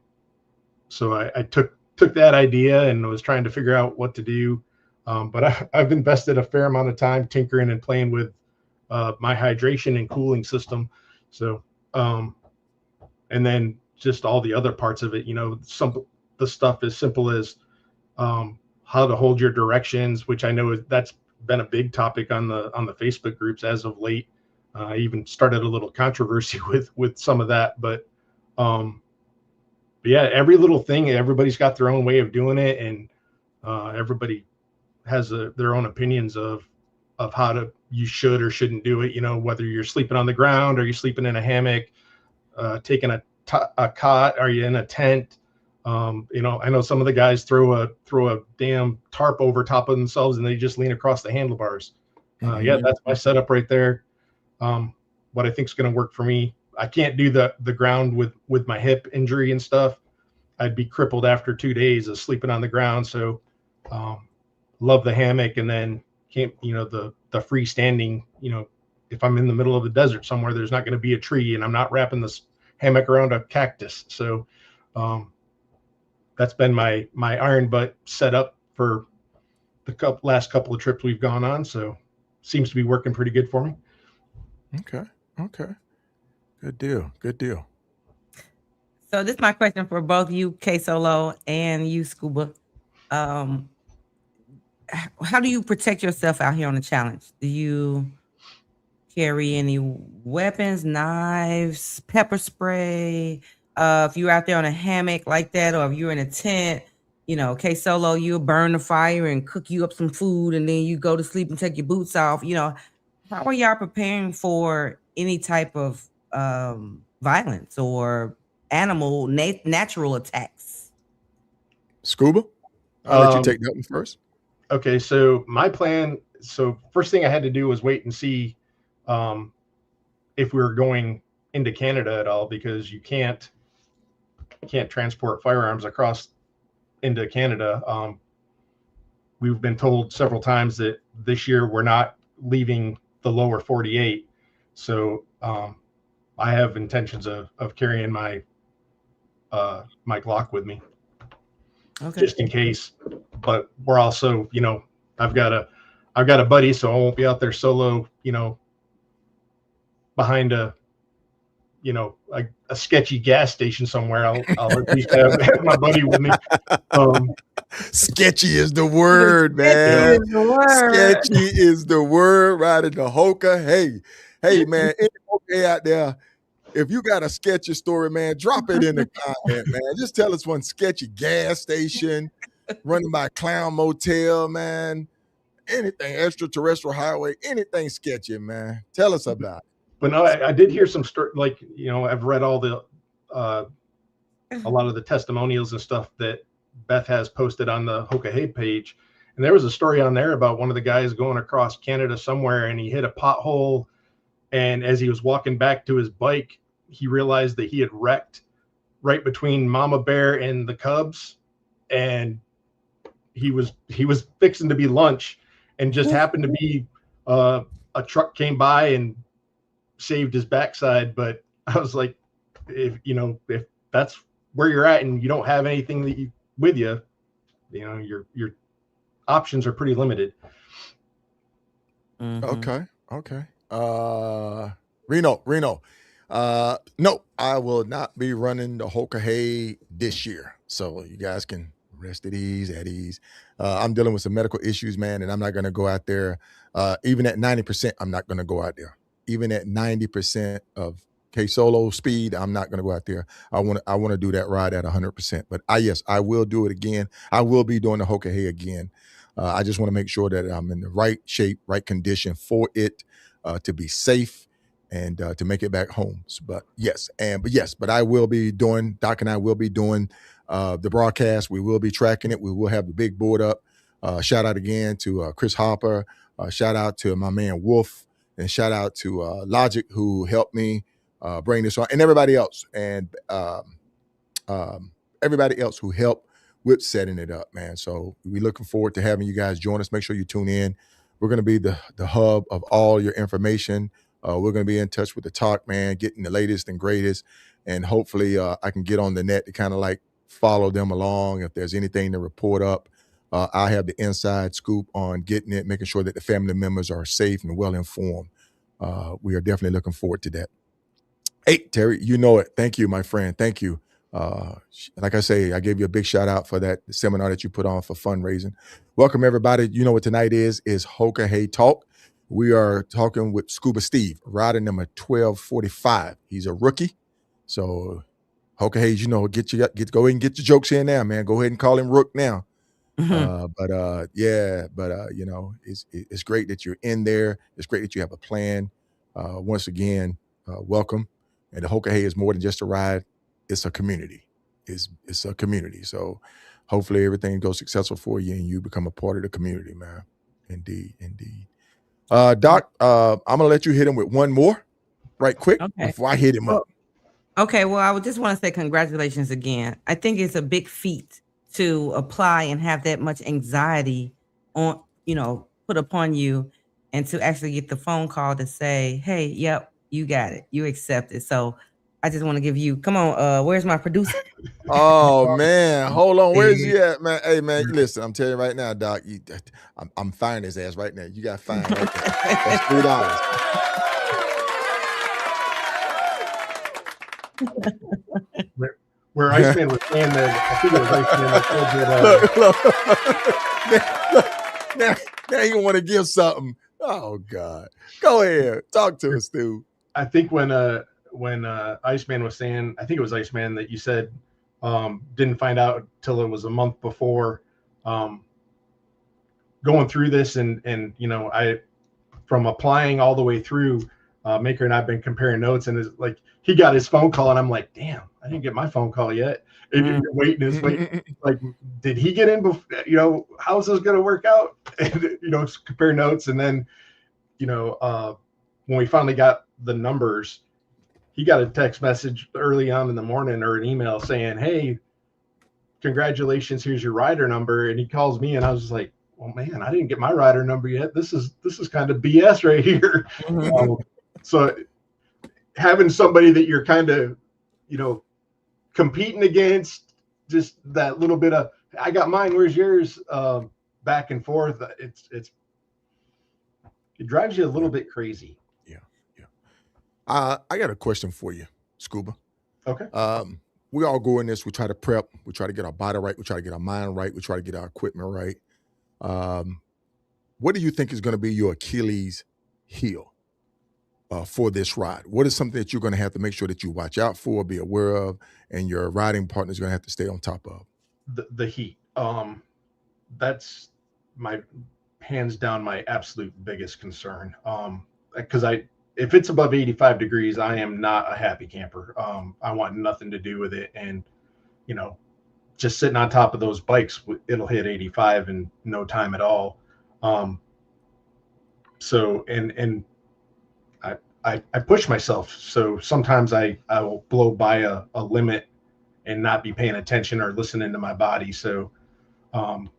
So I took that idea and was trying to figure out what to do. But I've invested a fair amount of time tinkering and playing with my hydration and cooling system. So And then just all the other parts of it, the stuff as simple as how to hold your directions, which I know that's been a big topic on the Facebook groups as of late. I even started a little controversy with some of that, but yeah, every little thing, everybody's got their own way of doing it, and everybody has their own opinions of how you should or shouldn't do it. Whether you're sleeping on the ground or you're sleeping in a hammock, taking a cot, are you in a tent? I know some of the guys throw a damn tarp over top of themselves and they just lean across the handlebars. Yeah, that's my setup right there. What I think is going to work for me. I can't do the ground with my hip injury and stuff. I'd be crippled after 2 days of sleeping on the ground. So, love the hammock, and then can't, the freestanding, if I'm in the middle of the desert somewhere, there's not going to be a tree and I'm not wrapping this hammock around a cactus. So, that's been my iron butt setup for the last couple of trips we've gone on. So seems to be working pretty good for me. Okay. Good deal. So this is my question for both you, KSolo, and you, Scuba. How do you protect yourself out here on the challenge? Do you carry any weapons, knives, pepper spray? If you're out there on a hammock like that, or if you're in a tent, KSolo, you'll burn the fire and cook you up some food, and then you go to sleep and take your boots off. How are y'all preparing for any type of violence or natural attacks? Scuba, I'll let you take that one first. Okay, so my plan. So first thing I had to do was wait and see if we were going into Canada at all, because you can't transport firearms across into Canada. We've been told several times that this year we're not leaving the lower 48. So I have intentions of carrying my my Glock with me, just in case. But we're also, I've got a buddy, so I won't be out there solo, behind a sketchy gas station somewhere. I'll at least have my buddy with me. Sketchy is the word, man. Sketchy is the word. Riding the Hoka Hey, man. Any Hoka out there, if you got a sketchy story, man, drop it in the comment, man. Just tell us one sketchy gas station, running by a clown motel, man. Anything, extraterrestrial highway, anything sketchy, man. Tell us about it. But no, I did hear some story, like, I've read all the a lot of the testimonials and stuff that Beth has posted on the Hoka Hey page. And there was a story on there about one of the guys going across Canada somewhere, and he hit a pothole. And as he was walking back to his bike, he realized that he had wrecked right between Mama Bear and the cubs. And he was fixing to be lunch, and just happened to be a truck came by and saved his backside. But I was like, if that's where you're at and you don't have anything with you, your options are pretty limited. Okay. Reno. No, I will not be running the Hoka Hey this year. So you guys can rest at ease. I'm dealing with some medical issues, man, and I'm not going to go out there. Even at 90%, I'm not going to go out there. Even at 90% of KSolo speed, I'm not going to go out there. I want to do that ride at 100%. But yes, I will do it again. I will be doing the Hoka Hey again. I just want to make sure that I'm in the right shape, right condition for it, to be safe and to make it back home. But I will be doing, Doc and I will be doing the broadcast. We will be tracking it. We will have the big board up. Shout out again to Chris Hopper. Shout out to my man Wolf, and shout out to Logic, who helped me bring this on, and everybody else, and everybody else who helped with setting it up, man. So we're looking forward to having you guys join us. Make sure you tune in. We're going to be the hub of all your information. We're going to be in touch with the talk, man, getting the latest and greatest. And hopefully I can get on the net to kind of like follow them along. If there's anything to report up, I have the inside scoop on getting it, making sure that the family members are safe and well informed. We are definitely looking forward to that. Hey, Terry, you know it. Thank you, my friend. Thank you. Like I say, I gave you a big shout out for that seminar that you put on for fundraising. Welcome, everybody. You know what tonight is Hoka Hey Talk. We are talking with Scuba Steve, rider number 1245. He's a rookie. So, Hoka Hayes, you know, go ahead and get your jokes in now, man. Go ahead and call him Rook now. You know, it's great that you're in there. It's great that you have a plan. Once again, welcome. And the Hoka Hey is more than just a ride; it's a community. It's a community. So hopefully everything goes successful for you and you become a part of the community, man. Indeed, indeed. Doc, I'm gonna let you hit him with one more, right quick, before I hit him up. Okay, well, I would just want to say congratulations again. I think it's a big feat to apply and have that much anxiety on, put upon you, and to actually get the phone call to say, hey, yep, you got it. You accept it. So I just want to give you, come on, where's my producer? Oh man, hold on. Where's he at, man? Hey man, listen, I'm telling you right now, Doc. I'm firing his ass right now. You got fined right there. That's $3. Where Iceman was saying that, I think it was Iceman that said that. Now you want to give something. Oh God, go ahead, talk to us, Stu. I think when Iceman was saying, I think it was Iceman that you said didn't find out till it was a month before going through this, and I, from applying all the way through, Maker and I've been comparing notes, and it's like he got his phone call, and I'm like, damn, I didn't get my phone call yet. And waiting. Like, did he get in before? How's this going to work out? And compare notes, and then when we finally got the numbers, he got a text message early on in the morning or an email saying, hey, congratulations, here's your rider number. And he calls me, and I was just like, well, man, I didn't get my rider number yet. This is kind of BS right here. So having somebody that you're kind of, competing against, just that little bit of, I got mine, where's yours, back and forth, it drives you a little bit crazy. I got a question for you, Scuba. Okay. We all go in this, we try to prep, we try to get our body right, we try to get our mind right, we try to get our equipment right. What do you think is going to be your Achilles heel for this ride? What is something that you're going to have to make sure that you watch out for, be aware of, and your riding partner is going to have to stay on top of? The heat. That's my hands down my absolute biggest concern. Because if it's above 85 degrees, I am not a happy camper. I want nothing to do with it. And, just sitting on top of those bikes, it'll hit 85 in no time at all. So, and I push myself. So sometimes I will blow by a limit and not be paying attention or listening to my body. So, I'm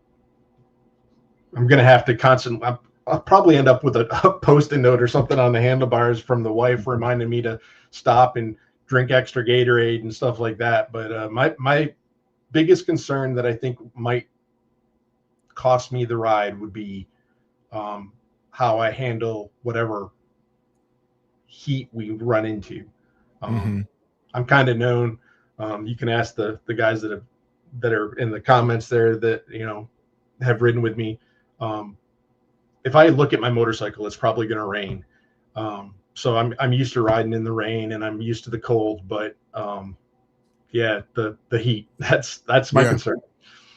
going to have to constantly, I'll probably end up with a Post-it note or something on the handlebars from the wife reminding me to stop and drink extra Gatorade and stuff like that. But my biggest concern that I think might cost me the ride would be how I handle whatever heat we run into. I'm kind of known. You can ask the guys that are in the comments there that have ridden with me. If I look at my motorcycle, it's probably going to rain. So I'm used to riding in the rain, and I'm used to the cold, but the heat, that's my concern.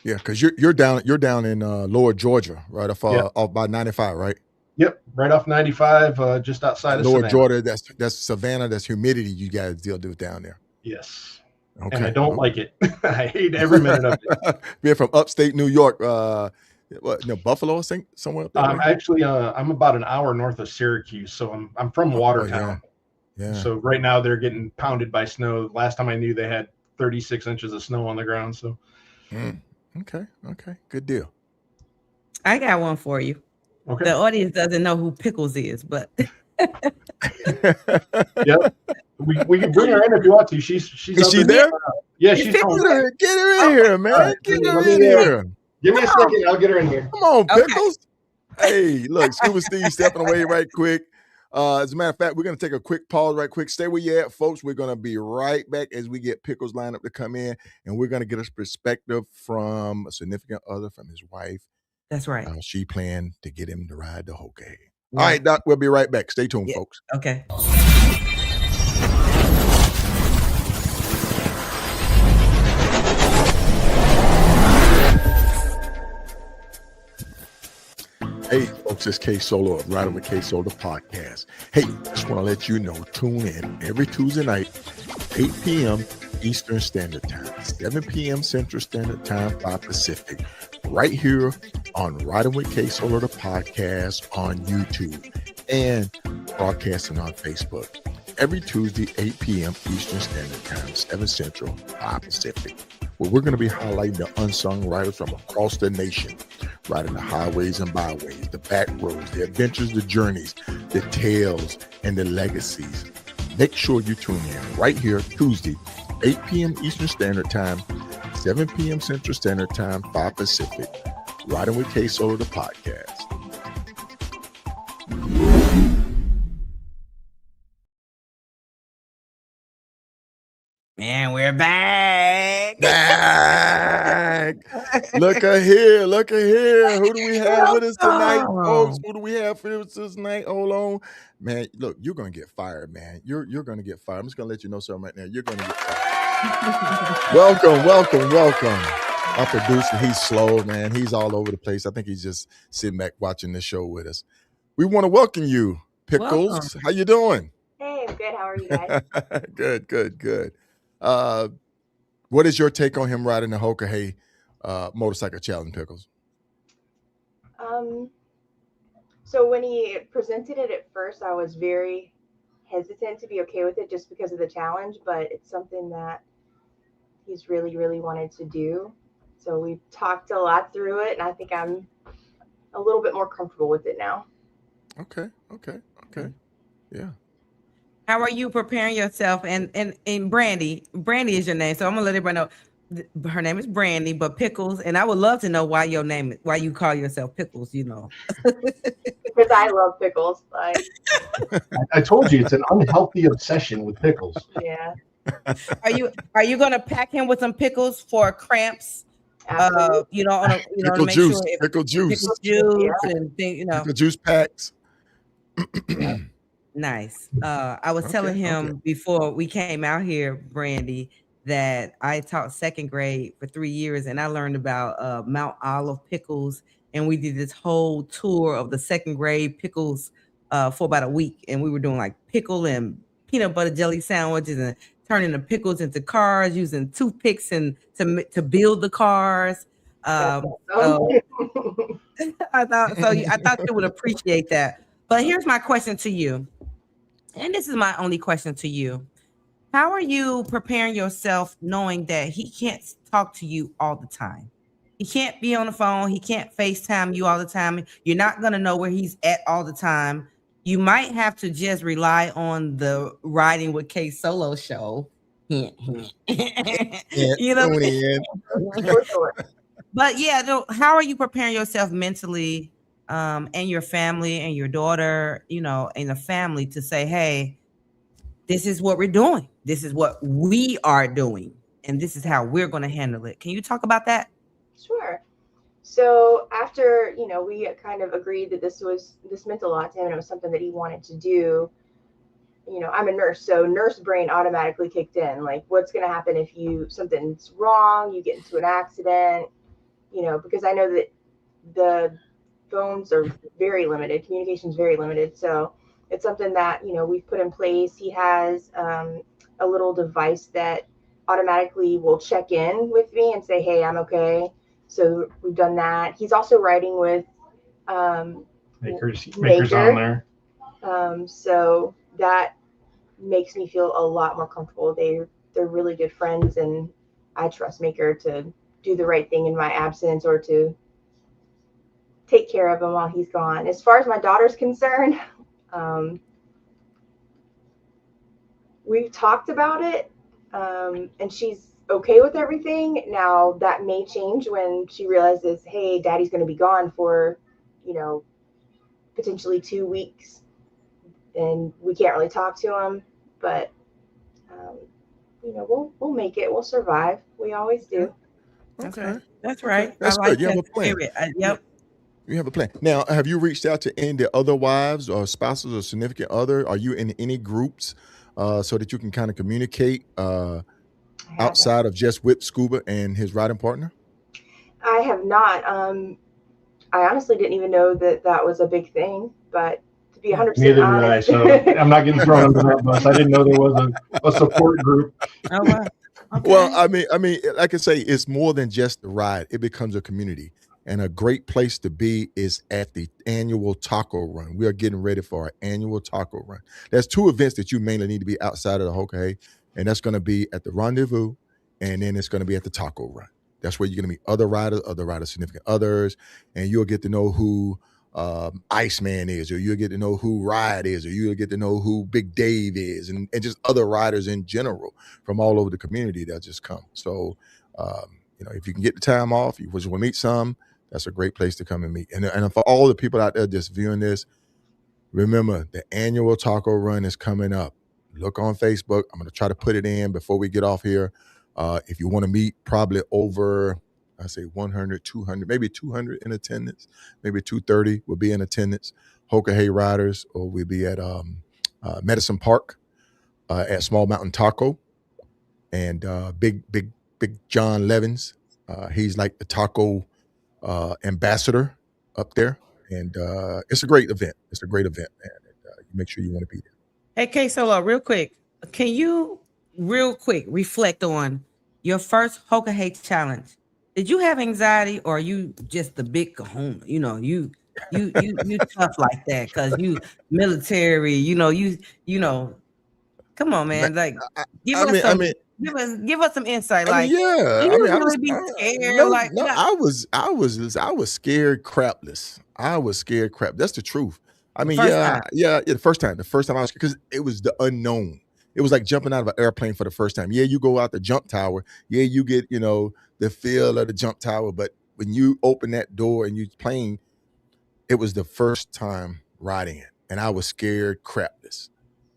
Yeah, because you're down in Lower Georgia, right? Off by 95, right? Yep, right off 95, just outside of Lower Savannah. Georgia. That's Savannah. That's humidity. You guys deal with down there. Yes. Okay. And I don't like it. I hate every minute of it. Being from upstate New York, Buffalo, I think, somewhere up there. Actually, I'm about an hour north of Syracuse, so I'm from Watertown. Yeah. So right now they're getting pounded by snow. Last time I knew, they had 36 inches of snow on the ground. So. Okay, good deal. I got one for you. Okay. The audience doesn't know who Pickles is, but yep. We can bring her in if you want to. She's is she there? Yeah, she's home. Get her in here, man. Right, get her in here. Give me a second. I'll get her in here. Come on, Pickles. Okay. Hey, look, Scuba Steve stepping away right quick. As a matter of fact, we're going to take a quick pause right quick. Stay where you at, folks. We're going to be right back as we get Pickles lined up to come in, and we're going to get a perspective from a significant other, from his wife. That's right. She planned to get him to ride the Hoka Hey. Yeah. All right, Doc, we'll be right back. Stay tuned, folks. Okay. Hey, folks, it's KSolo of Riding with KSolo podcast. Hey, just want to let you know, tune in every Tuesday night, 8 p.m. Eastern Standard Time, 7 p.m. Central Standard Time, 5 Pacific, right here on Riding with KSolo, the podcast on YouTube and broadcasting on Facebook. Every Tuesday, 8 p.m. Eastern Standard Time, 7 Central, 5 Pacific, where we're going to be highlighting the unsung riders from across the nation, riding the highways and byways, the back roads, the adventures, the journeys, the tales, and the legacies. Make sure you tune in right here Tuesday, 8 p.m. Eastern Standard Time, 7 p.m. Central Standard Time, 5 Pacific. Riding with KSolo, the podcast. Man, we're back. Look at here. Look at here. Who do we have with us tonight, folks? Who do we have for us tonight? Hold on. Man, look, you're going to get fired, man. You're going to get fired. I'm just going to let you know something right now. You're going to get fired. Welcome. Our producer, he's slow, man. He's all over the place. I think he's just sitting back watching this show with us. We want to welcome you, Pickles. Welcome. How you doing? Hey, I'm good. How are you guys? Good. What is your take on him riding the Hoka Hey motorcycle challenge, Pickles? So when he presented it at first, I was very hesitant to be okay with it just because of the challenge, but it's something that he's really, really wanted to do. So we've talked a lot through it, and I think I'm a little bit more comfortable with it now. Okay. Yeah. How are you preparing yourself? And Brandy is your name, so I'm gonna let everybody know her name is Brandy, but Pickles. And I would love to know why you call yourself Pickles. Because I love pickles. Like, I told you it's an unhealthy obsession with pickles. yeah. Are you gonna pack him with some pickles for cramps? Absolutely. Pickle juice, pickle juice, and pickle juice packs. Nice. I was telling him before we came out here, Brandy, that I taught second grade for 3 years, and I learned about Mount Olive pickles, and we did this whole tour of the second grade pickles for about a week, and we were doing like pickle and peanut butter jelly sandwiches and turning the pickles into cars using toothpicks and to build the cars. So I thought you would appreciate that. But here's my question to you. And this is my only question to you. How are you preparing yourself knowing that he can't talk to you all the time? He can't be on the phone. He can't FaceTime you all the time. You're not going to know where he's at all the time. You might have to just rely on the Riding with KSolo show. But yeah, how are you preparing yourself mentally and your family and your daughter, and the family to say, hey, this is what we're doing. This is what we are doing. And this is how we're going to handle it. Can you talk about that? Sure. So after, we kind of agreed that this meant a lot to him and it was something that he wanted to do. I'm a nurse, so nurse brain automatically kicked in. Like, what's going to happen if something's wrong, you get into an accident, because I know that the phones are very limited, communication is very limited. So it's something that, we've put in place. He has a little device that automatically will check in with me and say, hey, I'm okay. So we've done that. He's also riding with Makers on there. So that makes me feel a lot more comfortable. They're really good friends, and I trust Maker to do the right thing in my absence or to take care of him while he's gone. As far as my daughter's concerned, we've talked about it, and she's okay with everything. Now that may change when she realizes, hey, daddy's going to be gone for, potentially 2 weeks. and we can't really talk to them, but we'll make it. We'll survive. We always do. Okay. That's right. That's I like good. You have that a plan. spirit. Yep. You have a plan. Now, have you reached out to any of the other wives or spouses or significant other? Are you in any groups so that you can kind of communicate outside of just with Scuba and his riding partner? I have not. I honestly didn't even know that was a big thing, but to be 100% Neither honest, did I. So I'm not getting thrown under that bus. I didn't know there was a support group. Oh wow. Okay. Well, I mean, like I say, it's more than just the ride. It becomes a community. And a great place to be is at the annual taco run. We are getting ready for our annual taco run. There's 2 events that you mainly need to be outside of the Hoka Hey, and that's going to be at the rendezvous, and then it's going to be at the taco run. That's where you're going to meet other riders, significant others, and you'll get to know who Iceman is, or you'll get to know who Ride is, or you'll get to know who Big Dave is, and just other riders in general from all over the community that just come. So, if you can get the time off, you just want to meet some, that's a great place to come and meet. And for all the people out there just viewing this, remember the annual taco run is coming up. Look on Facebook. I'm going to try to put it in before we get off here. If you want to meet, probably over, I say 100, 200, maybe 200 in attendance, maybe 230 will be in attendance. Hoka Hey Riders, or we'll be at Medicine Park at Small Mountain Taco, and Big John Levins. He's like the taco ambassador up there, and it's a great event. It's a great event, man. And, make sure you want to be there. Hey, KSolo, real quick, can you reflect on your first Hoka Hey challenge? Did you have anxiety, or are you just the big kahuna? You tough like that because you military. Come on, man. Like, give us some insight. Like, do you really be scared? I was scared crapless. I was scared crap. That's the truth. I mean, the first time I was, because it was the unknown. It was like jumping out of an airplane for the first time. Yeah, you go out the jump tower. Yeah, you get, the feel of the jump tower. But when you open that door and you playing, it was the first time riding it. And I was scared crapless.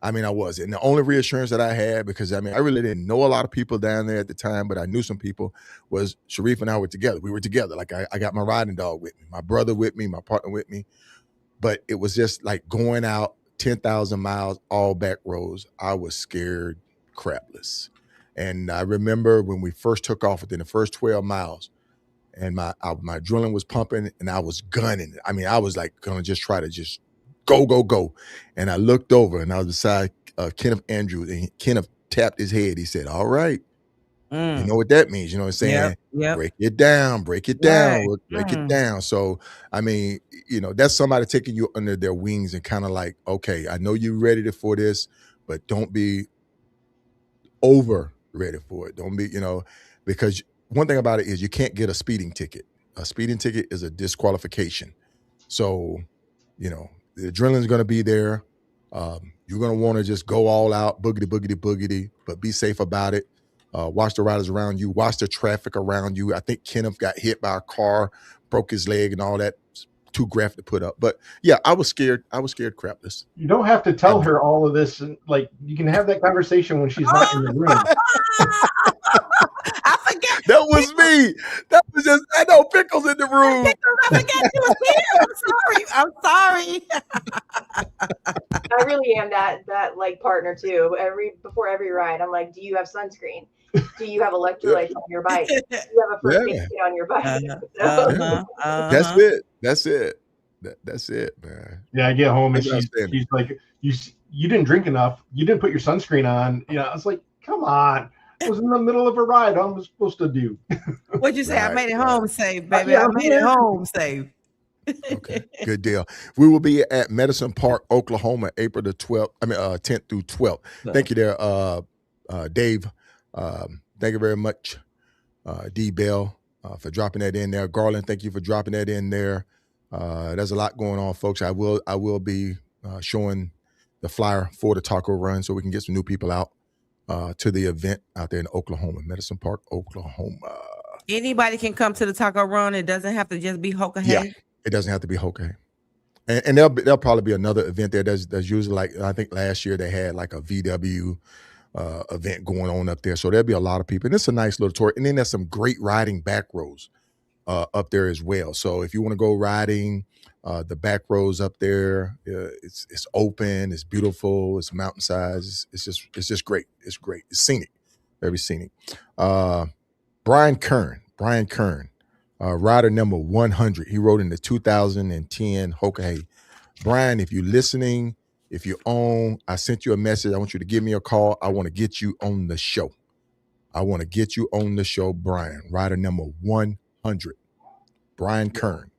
I mean, I was. And the only reassurance that I had, because I really didn't know a lot of people down there at the time, but I knew some people, was Sharif and I were together. We were together. Like I got my riding dog with me, my brother with me, my partner with me. But it was just like going out 10,000 miles, all back roads. I was scared crapless. And I remember when we first took off within the first 12 miles, and my adrenaline was pumping and I was gunning. I mean, I was like going to just try to just go. And I looked over and I was beside Kenneth Andrews, and Kenneth tapped his head. He said, "All right." You know what that means? You know what I'm saying? Yep. Break it down, Right. break it down. So, I mean, that's somebody taking you under their wings and kind of like, okay, I know you're ready for this, but don't be over ready for it. Don't be, because one thing about it is you can't get a speeding ticket. A speeding ticket is a disqualification. So, the adrenaline's going to be there. You're going to want to just go all out, boogity, but be safe about it. Watch the riders around you. Watch the traffic around you. I think Kenneth got hit by a car, broke his leg and all that. Too graphic to put up. But yeah, I was scared. I was scared crapless. You don't have to tell her all of this. And, like, you can have that conversation when she's not in the room. I forget. That was me. That was just, I know Pickles in the room. I forget you was here. I'm sorry. I really am that like partner too. Before every ride, I'm like, do you have sunscreen? Do you have electrolytes on your bike? Do you have a first aid kit on your bike? That's it. That's it, man. Yeah, I get home and she's like, you didn't drink enough. You didn't put your sunscreen on. I was like, come on. I was in the middle of a ride. What was I supposed to do? What'd you say? I made it home safe, baby. I made it home safe. Okay, good deal. We will be at Medicine Park, Oklahoma, April the 12th. 10th through 12th. Thank you there, Dave. Thank you very much, D Bell, for dropping that in there. Garland, thank you for dropping that in there. There's a lot going on, folks. I will be showing the flyer for the taco run so we can get some new people out to the event out there in Oklahoma, Medicine Park, Oklahoma. Anybody can come to the taco run. It doesn't have to just be Hoka Hey. Yeah, it doesn't have to be Hoka Hey. And there'll probably be another event there. There's usually, like, I think last year they had like a VW event going on up there. So there'll be a lot of people. And it's a nice little tour. And then there's some great riding back roads up there as well. So if you want to go riding, the back roads up there, it's open, it's beautiful, it's mountainside. It's just great. It's great. It's scenic, very scenic. Brian Kern, rider number 100. He rode in the 2010 Hoka Hey. Brian, if you're listening, if you're on, I sent you a message. I want you to give me a call. I want to get you on the show. Brian, rider number 100. Brian Kern.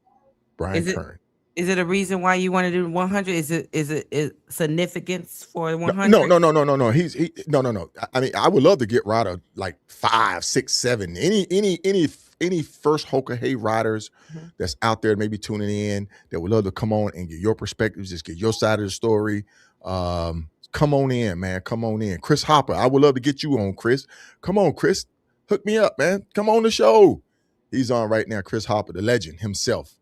Kern. Is it a reason why you want to do 100? Is it significance for 100? No. No. I mean, I would love to get rider like 5, 6, 7. Any first Hoka Hey riders that's out there maybe tuning in that would love to come on and get your perspectives, just get your side of the story. Come on in, man. Come on in. Chris Hopper, I would love to get you on, Chris. Come on, Chris. Hook me up, man. Come on the show. He's on right now, Chris Hopper, the legend himself.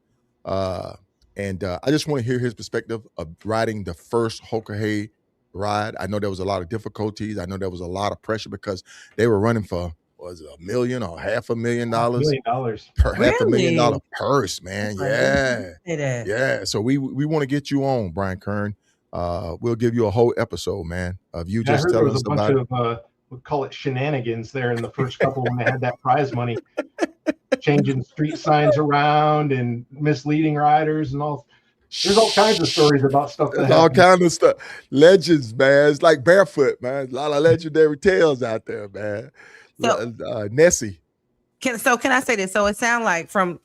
And I just want to hear his perspective of riding the first Hoka Hey ride. I know there was a lot of difficulties. I know there was a lot of pressure because they were running for, was it $1 million or $500,000? $1 million. Per Really? $500,000 purse, man. Yeah. So we want to get you on, Brian Kern. We'll give you a whole episode, man, of you just telling us about it. Bunch of we'll call it shenanigans there in the first couple when they had that prize money, changing street signs around and misleading riders and all. There's all kinds of stories about stuff. There's all kinds of stuff. Legends, man. It's like Barefoot, man. A lot of legendary tales out there, man. So, Nessie. Can I say this? So it sounds like from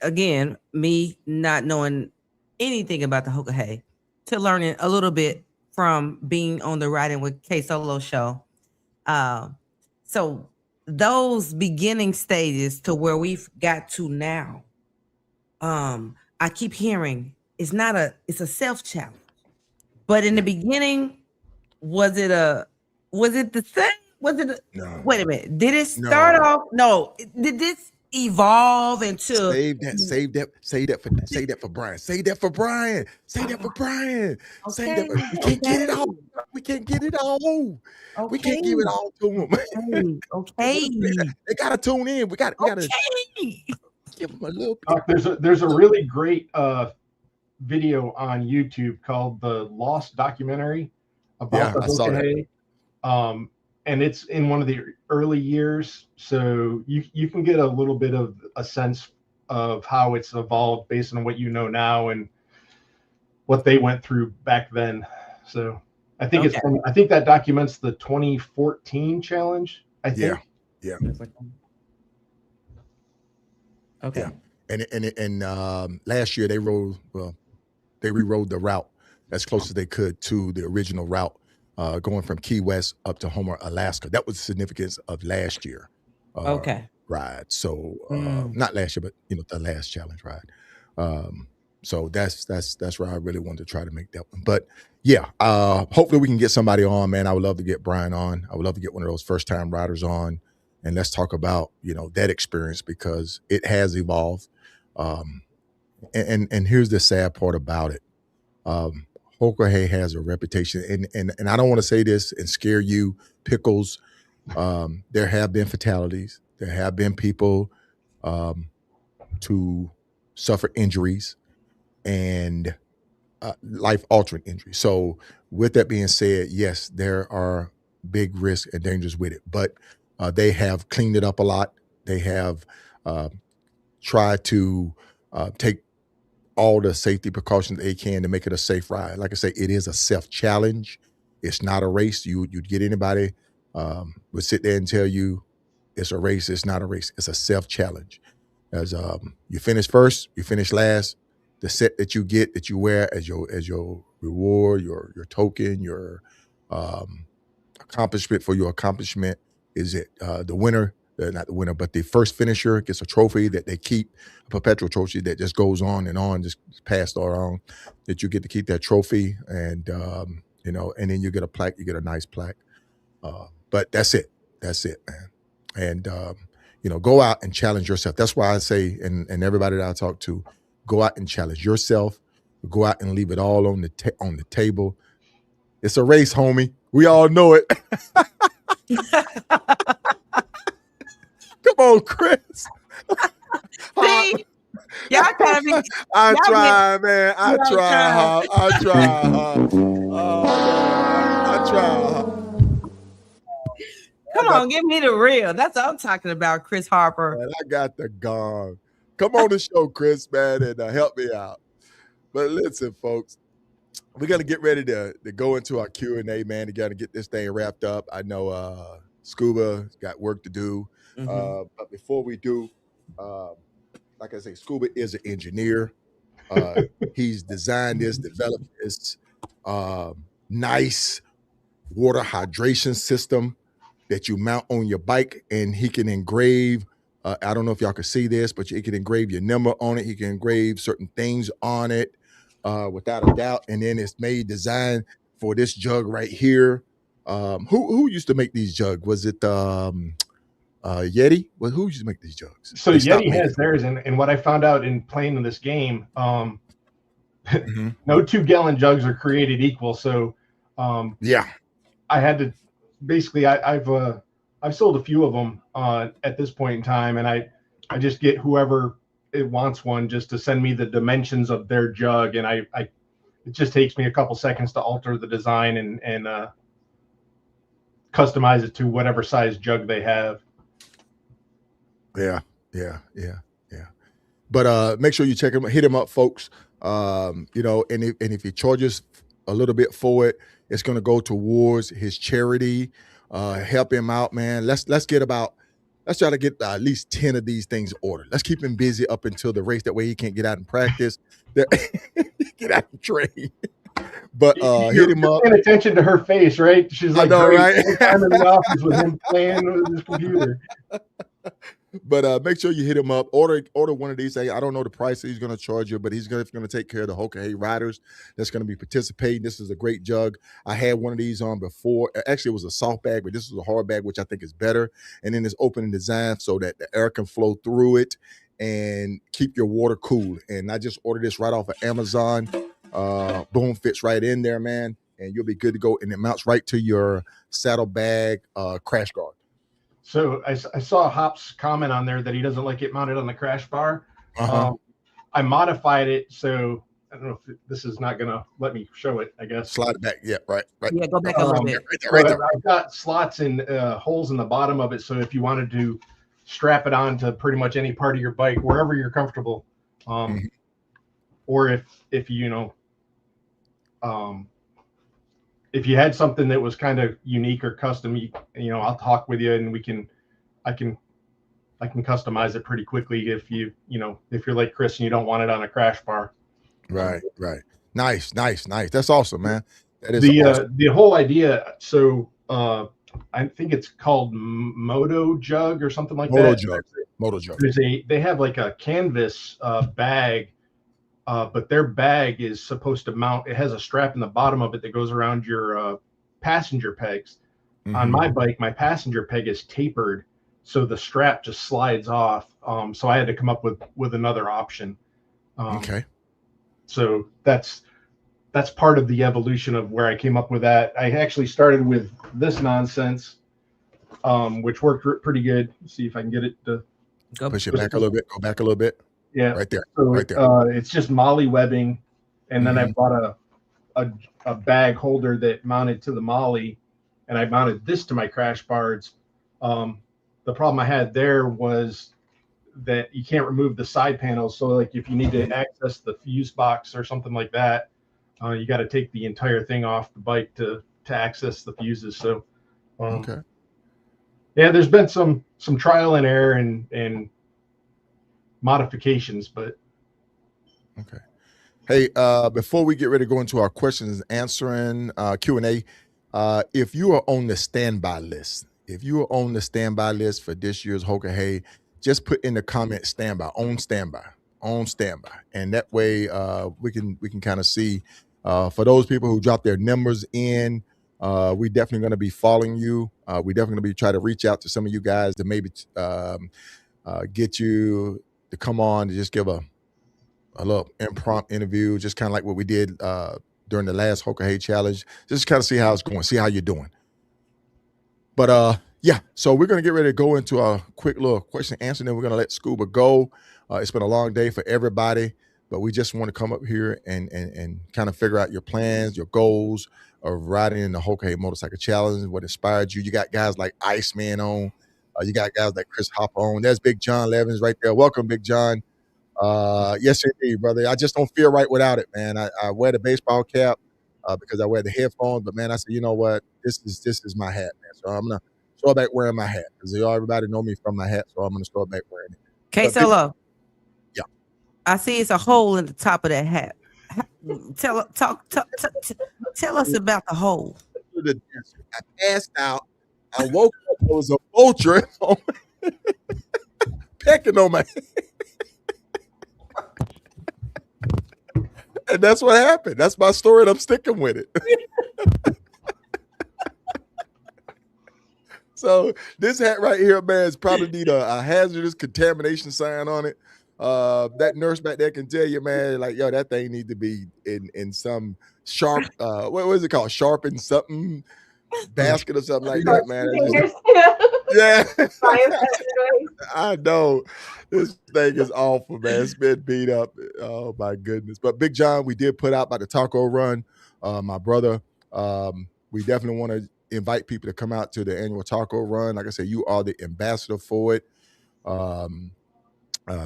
again, me not knowing anything about the Hoka Hey to learning a little bit from being on the Riding with KSolo show. So those beginning stages to where we've got to now, I keep hearing it's a self-challenge. But in the beginning, was it the same? No. Wait a minute. Did it start off? No. Did this evolve into Save that for Brian. Say that for Brian. Okay. We can't get it all. We can't give it all to him. Okay. They gotta tune in. We gotta give them a little bit. There's a really great video on YouTube called the Lost Documentary about the Hoka Hey. And it's in one of the early years, so you can get a little bit of a sense of how it's evolved based on what you know now and what they went through back then. So I think I think that documents the 2014 challenge. I think. Yeah. Okay. Yeah. And last year they rode the route as close as they could to the original route. Going from Key West up to Homer, Alaska. That was the significance of last year ride. So not last year, but the last challenge ride. So that's where I really wanted to try to make that one. But yeah, hopefully we can get somebody on, man. I would love to get Brian on. I would love to get one of those first time riders on, and let's talk about that experience because it has evolved. And here's the sad part about it. Hoka Hey has a reputation, and I don't want to say this and scare you, Pickles. There have been fatalities. There have been people to suffer injuries and life-altering injuries. So with that being said, yes, there are big risks and dangers with it, but they have cleaned it up a lot. They have tried to take all the safety precautions they can to make it a safe ride. Like I say, it is a self-challenge. It's not a race. You'd get anybody would sit there and tell you it's a race. It's not a race. It's a self-challenge. As you finish first, you finish last. The set that you get, that you wear as your reward, your token, your accomplishment for your accomplishment is it. The winner, not the winner, but the first finisher gets a trophy that they keep, a perpetual trophy that just goes on, just passed on, that you get to keep that trophy. And, and then you get a plaque, you get a nice plaque. But that's it, man. And, go out and challenge yourself. That's why I say, and everybody that I talk to, go out and challenge yourself, go out and leave it all on the table. It's a race, homie. We all know it. Come on, Chris. See, y'all kind of be. I y'all try, man. I y'all try, try. huh? I try, huh? Oh man, I try, huh? Come I got, on, give me the real. That's what I'm talking about, Chris Harper. man, I got the gong. Come on the show, Chris, man, and help me out. But listen, folks, we're gonna get ready to go into our Q&A, man. We gotta get this thing wrapped up. I know Scuba's got work to do. But before we do, like I say, Scuba is an engineer. He's designed this, developed this nice water hydration system that you mount on your bike, and he can engrave. I don't know if y'all can see this, but he can engrave your number on it. He can engrave certain things on it, without a doubt. And then it's designed for this jug right here. Who used to make these jugs? Was it Yeti? Well, who used to make these jugs? So They stopped Yeti has making them. theirs, and what I found out in playing in this game, no 2-gallon jugs are created equal. So Yeah. I had to basically I've sold a few of them at this point in time, and I just get whoever it wants one just to send me the dimensions of their jug, and I it just takes me a couple seconds to alter the design and customize it to whatever size jug they have. Yeah. But make sure you check him, hit him up, folks. And if he charges a little bit for it, it's going to go towards his charity. Help him out, man. Let's try to get at least 10 of these things ordered. Let's keep him busy up until the race. That way he can't get out and practice. Get out and train. But hit him up. Paying attention to her face, right? She's like, I know, right? I'm in the office with him playing with his computer. But make sure you hit him up. Order one of these. I don't know the price that he's going to charge you, but he's going to take care of the Hoka Hey riders that's going to be participating. This is a great jug. I had one of these on before. Actually, it was a soft bag, but this is a hard bag, which I think is better. And then it's open and designed so that the air can flow through it and keep your water cool. And I just ordered this right off of Amazon. Boom, fits right in there, man, and you'll be good to go. And it mounts right to your saddlebag crash guard. So I saw Hop's comment on there that he doesn't like it mounted on the crash bar. I modified it, so I don't know if this is not going to let me show it, I guess. Slide it back. Yeah, right. Yeah, go back a little bit. Right there. I've got slots and holes in the bottom of it, so if you wanted to strap it on to pretty much any part of your bike, wherever you're comfortable, or if if you had something that was kind of unique or custom, I'll talk with you and I can customize it pretty quickly if you're like Chris and you don't want it on a crash bar. Right. Nice. That's awesome, man. That is awesome. The whole idea. So I think it's called Moto Jug or something like that. Moto Jug. They have like a canvas bag. But their bag is supposed to mount. It has a strap in the bottom of it that goes around your passenger pegs. On my bike, my passenger peg is tapered, so the strap just slides off. So I had to come up with another option. Okay. So that's part of the evolution of where I came up with that. I actually started with this nonsense, which worked pretty good. Let's see if I can get it to push it back a little bit. Go back a little bit. Yeah, right there. So, right there. It's just molly webbing, and then I bought a bag holder that mounted to the molly, and I mounted this to my crash bars. The problem I had there was that you can't remove the side panels. So like if you need to access the fuse box or something like that, you got to take the entire thing off the bike to access the fuses. So okay. Yeah, there's been some trial and error and modifications, but okay. Hey, before we get ready to go into our questions and answering Q&A, if you are on the standby list, for this year's Hoka Hey, just put in the comment standby, on standby, and that way we can kind of see. For those people who drop their numbers in, we definitely going to be following you. We definitely going to be trying to reach out to some of you guys to maybe get you to come on to just give a a little impromptu interview, just kind of like what we did during the last Hoka Hey challenge. Just kind of see how it's going, see how you're doing. But yeah, so we're gonna get ready to go into a quick little question and answer, and then we're gonna let Scuba go. It's been a long day for everybody, but we just want to come up here and kind of figure out your plans, your goals of riding in the Hoka Hey Motorcycle Challenge, what inspired you. You got guys like Iceman on, you got guys like Chris Hopper on. There's Big John Levins right there. Welcome, Big John. Yes, indeed, brother. I just don't feel right without it, man. I wear the baseball cap because I wear the headphones, but man, I said, you know what? This is my hat, man. So I'm gonna start back wearing my hat because everybody know me from my hat, so I'm gonna start back wearing it. KSolo. Yeah. I see it's a hole in the top of that hat. Tell us about the hole. I passed out. I woke up. There was a vulture pecking on my head. And that's what happened. That's my story, and I'm sticking with it. So this hat right here, man, is probably need a hazardous contamination sign on it. That nurse back there can tell you, man, like, yo, that thing need to be in some sharp, what is it called? Sharpened something basket or something like that, man. Yeah. I know. This thing is awful, man. It's been beat up. Oh my goodness. But Big John, we did put out by the taco run. My brother, we definitely want to invite people to come out to the annual taco run. Like I said, you are the ambassador for it.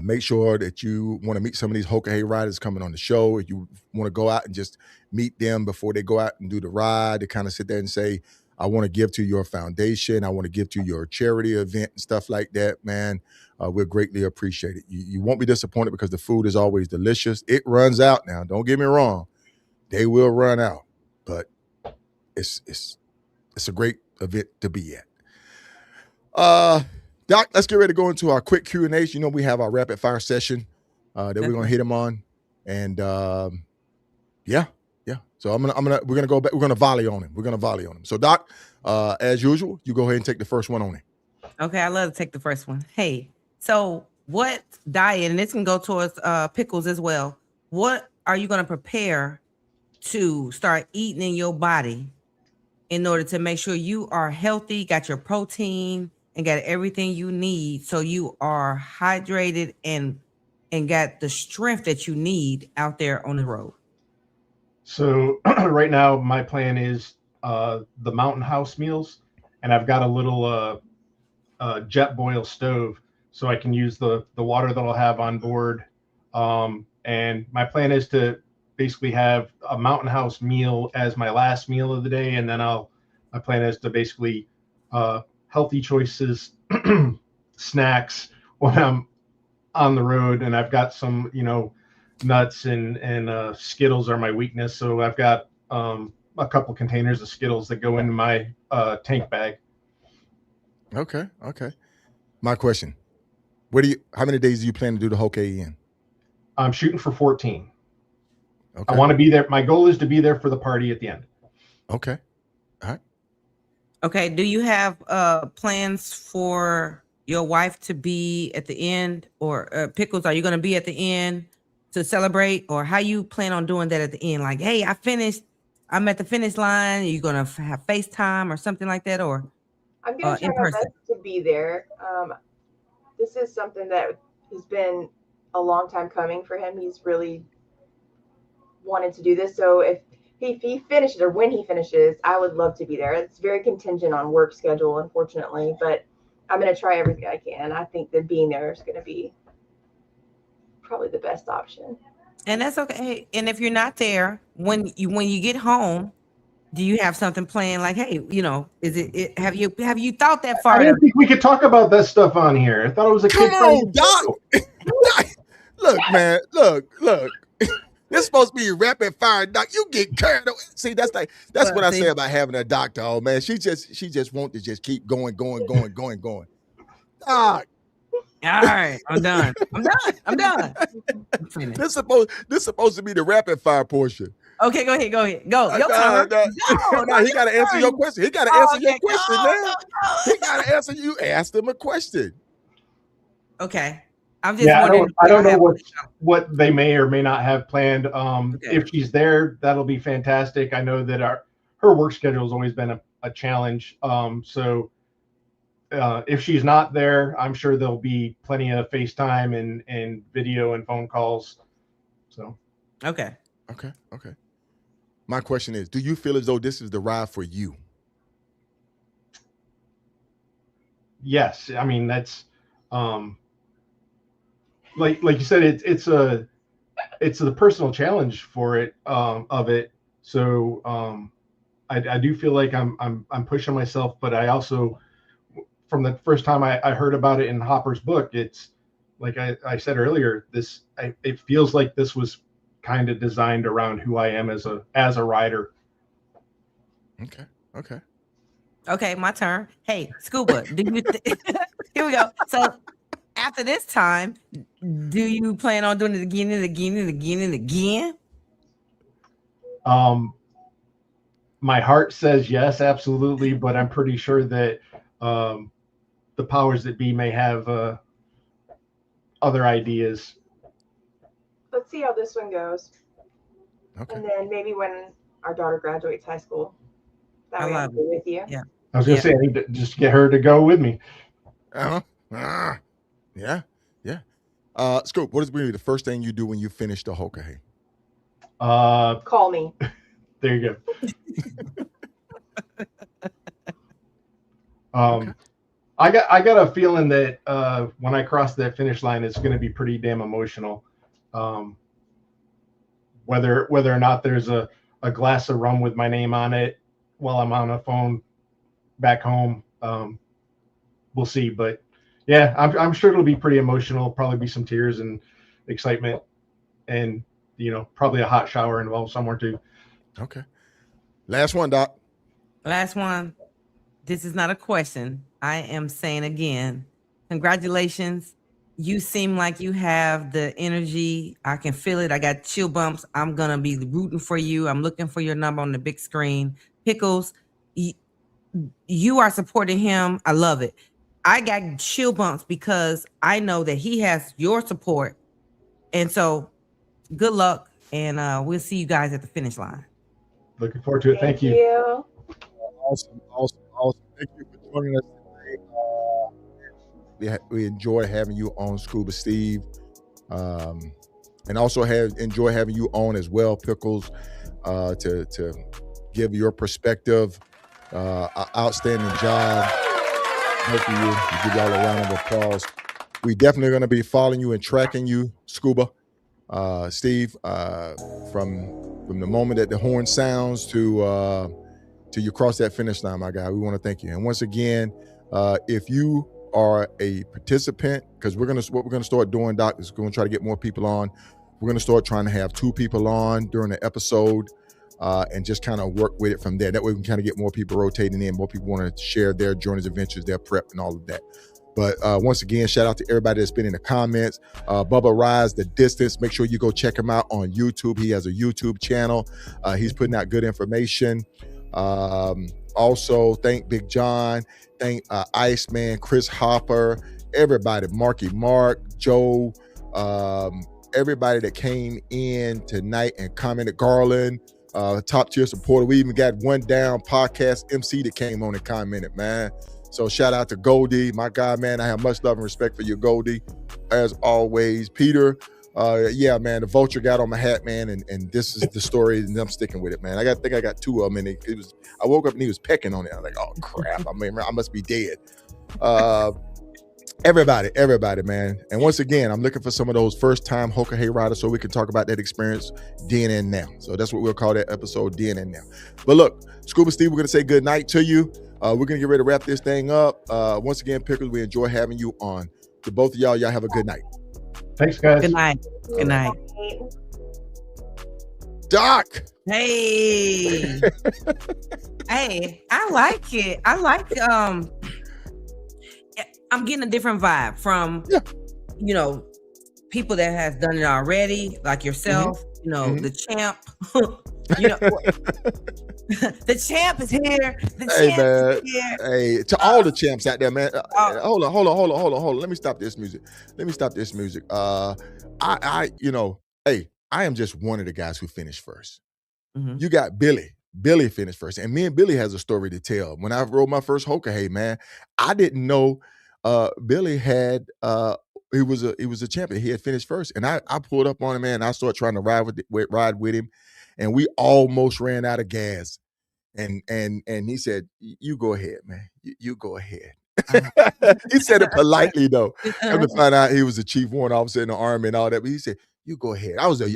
Make sure that you want to meet some of these Hoka Hey riders coming on the show. If you want to go out and just meet them before they go out and do the ride, to kind of sit there and say, I want to give to your foundation. I want to give to your charity event and stuff like that, man. We'll greatly appreciate it. You won't be disappointed because the food is always delicious. It runs out now. Don't get me wrong. They will run out, but it's a great event to be at. Doc, let's get ready to go into our quick Q&A. You know, we have our rapid fire session that we're gonna hit them on, and yeah. So we're gonna go back. We're gonna volley on him. So Doc, as usual, you go ahead and take the first one on it. Okay, I love to take the first one. Hey, so what diet, and this can go towards pickles as well. What are you gonna prepare to start eating in your body in order to make sure you are healthy, got your protein, and got everything you need, so you are hydrated and got the strength that you need out there on the road? So right now, my plan is the Mountain House meals, and I've got a little jet boil stove, so I can use the water that I'll have on board. And my plan is to basically have a Mountain House meal as my last meal of the day, and then my plan is to basically healthy choices, snacks when I'm on the road, and I've got some, nuts and Skittles are my weakness. So I've got a couple containers of Skittles that go into my tank bag. Okay. My question: how many days do you plan to do the Hoka Hey in? I'm shooting for 14. Okay. I want to be there. My goal is to be there for the party at the end. Okay. All right. Okay. Do you have plans for your wife to be at the end, or Pickles? Are you going to be at the end to celebrate, or how you plan on doing that at the end? Like, hey, I finished. I'm at the finish line. Are you going to have FaceTime or something like that, or I'm going to try my best to be there. This is something that has been a long time coming for him. He's really wanted to do this. So if he finishes, or when he finishes, I would love to be there. It's very contingent on work schedule, unfortunately, but I'm going to try everything I can. I think that being there is going to be probably the best option. And that's okay. And if you're not there, when you get home, do you have something planned? Like, hey, is it have you thought that far? I didn't think we could talk about that stuff on here. I thought it was a kid. Come on, Doc. Look, man. Look. This is supposed to be rapid fire, Doc. You get carried away. See, that's what I say about having a doctor. Oh man, she just want to just keep going. Doc. All right, I'm done. This supposed to be the rapid fire portion. Okay, go ahead. Go. Your turn. No, he got to answer your question. He got to answer your question, man. He got to answer you. Ask him a question. Okay. I'm just Yeah, wondering. I if don't y'all know have- what they may or may not have planned. Okay. If she's there, that'll be fantastic. I know that her work schedule has always been a challenge. So if she's not there, I'm sure there'll be plenty of FaceTime and video and phone calls. So Okay. Okay. My question is, do you feel as though this is the ride for you? yes, I mean that's like you said, it's the personal challenge for it of it. So I do feel like I'm pushing myself, but I also, from the first time I heard about it in Hopper's book, it's like I said earlier, it feels like this was kind of designed around who I am as a rider. Okay. My turn. Hey, Scuba, do you here we go. So after this time, do you plan on doing it again and again and again and again? My heart says yes, absolutely, but I'm pretty sure that the powers that be may have other ideas. Let's see how this one goes. Okay. And then maybe when our daughter graduates high school, that I way I'll love be with you. Yeah. I was gonna say I need to just get her to go with me. Yeah. Scoop, what is really the first thing you do when you finish the Hoka Hey? Call me. There you go. Okay. I got a feeling that when I cross that finish line, it's going to be pretty damn emotional. Whether or not there's a glass of rum with my name on it while I'm on a phone back home, we'll see. But yeah, I'm sure it'll be pretty emotional. Probably be some tears and excitement, and probably a hot shower involved somewhere too. Okay. Last one, Doc. Last one. This is not a question. I am saying again, congratulations. You seem like you have the energy. I can feel it. I got chill bumps. I'm going to be rooting for you. I'm looking for your number on the big screen. Pickles, you are supporting him. I love it. I got chill bumps because I know that he has your support. And so good luck. And we'll see you guys at the finish line. Looking forward to it. Thank you. Awesome. Thank you for joining us today. We enjoy having you on, Scuba Steve, and also enjoy having you on as well, Pickles, to give your perspective. Outstanding job, both of you. We give y'all a round of applause. We definitely going to be following you and tracking you, Scuba, Steve, from the moment that the horn sounds to you cross that finish line, my guy. We want to thank you. And once again, if you are a participant, because what we're gonna start doing, Doc, is going to try to get more people on. We're going to start trying to have 2 people on during the episode, and just kind of work with it from there. That way we can kind of get more people rotating in, more people want to share their journeys, adventures, their prep, and all of that. But once again, shout out to everybody that's been in the comments. Bubba Rise the Distance. Make sure you go check him out on YouTube. He has a YouTube channel. He's putting out good information. Also, thank Big John, thank Iceman, Chris Hopper, everybody, Marky Mark, Joe, everybody that came in tonight and commented. Garland, top tier supporter. We even got One Down podcast MC that came on and commented, man. So shout out to Goldie, my guy, man. I have much love and respect for you, Goldie, as always. Peter, yeah, man, the vulture got on my hat, man, and this is the story, and I'm sticking with it, man. I think I got 2 of them, and I woke up and he was pecking on it. I was like, oh crap, I mean, I must be dead. Everybody, man. And once again, I'm looking for some of those first-time Hoka Hey riders so we can talk about that experience then and now. So that's what we'll call that episode, then and now. But look, Scuba Steve, we're going to say good night to you. We're going to get ready to wrap this thing up. Once again, Pickles, we enjoy having you on. To both of y'all have a good night. Thanks, guys. Good night. Good night. Doc. Hey. Hey, I like it. I like I'm getting a different vibe from people that has done it already, like yourself. You know, Mhm. the champ. You know, the champ is here. The Hey champ man, is here. hey, to all the champs out there, man. Uh, Hold on. Let me stop this music. Hey, I am just one of the guys who finished first. mhm. You got Billy. Billy finished first, and me and Billy has a story to tell. When I rode my first Hoka Hey, man, I didn't know Billy had he was a champion. He had finished first, and I pulled up on him, man. And I started trying to ride with him, and we almost ran out of gas. And he said, "You go ahead, man. You go ahead." Uh-huh. He said it politely though. Come to find out, he was the chief warrant officer in the army and all that. But he said, "You go ahead." I was a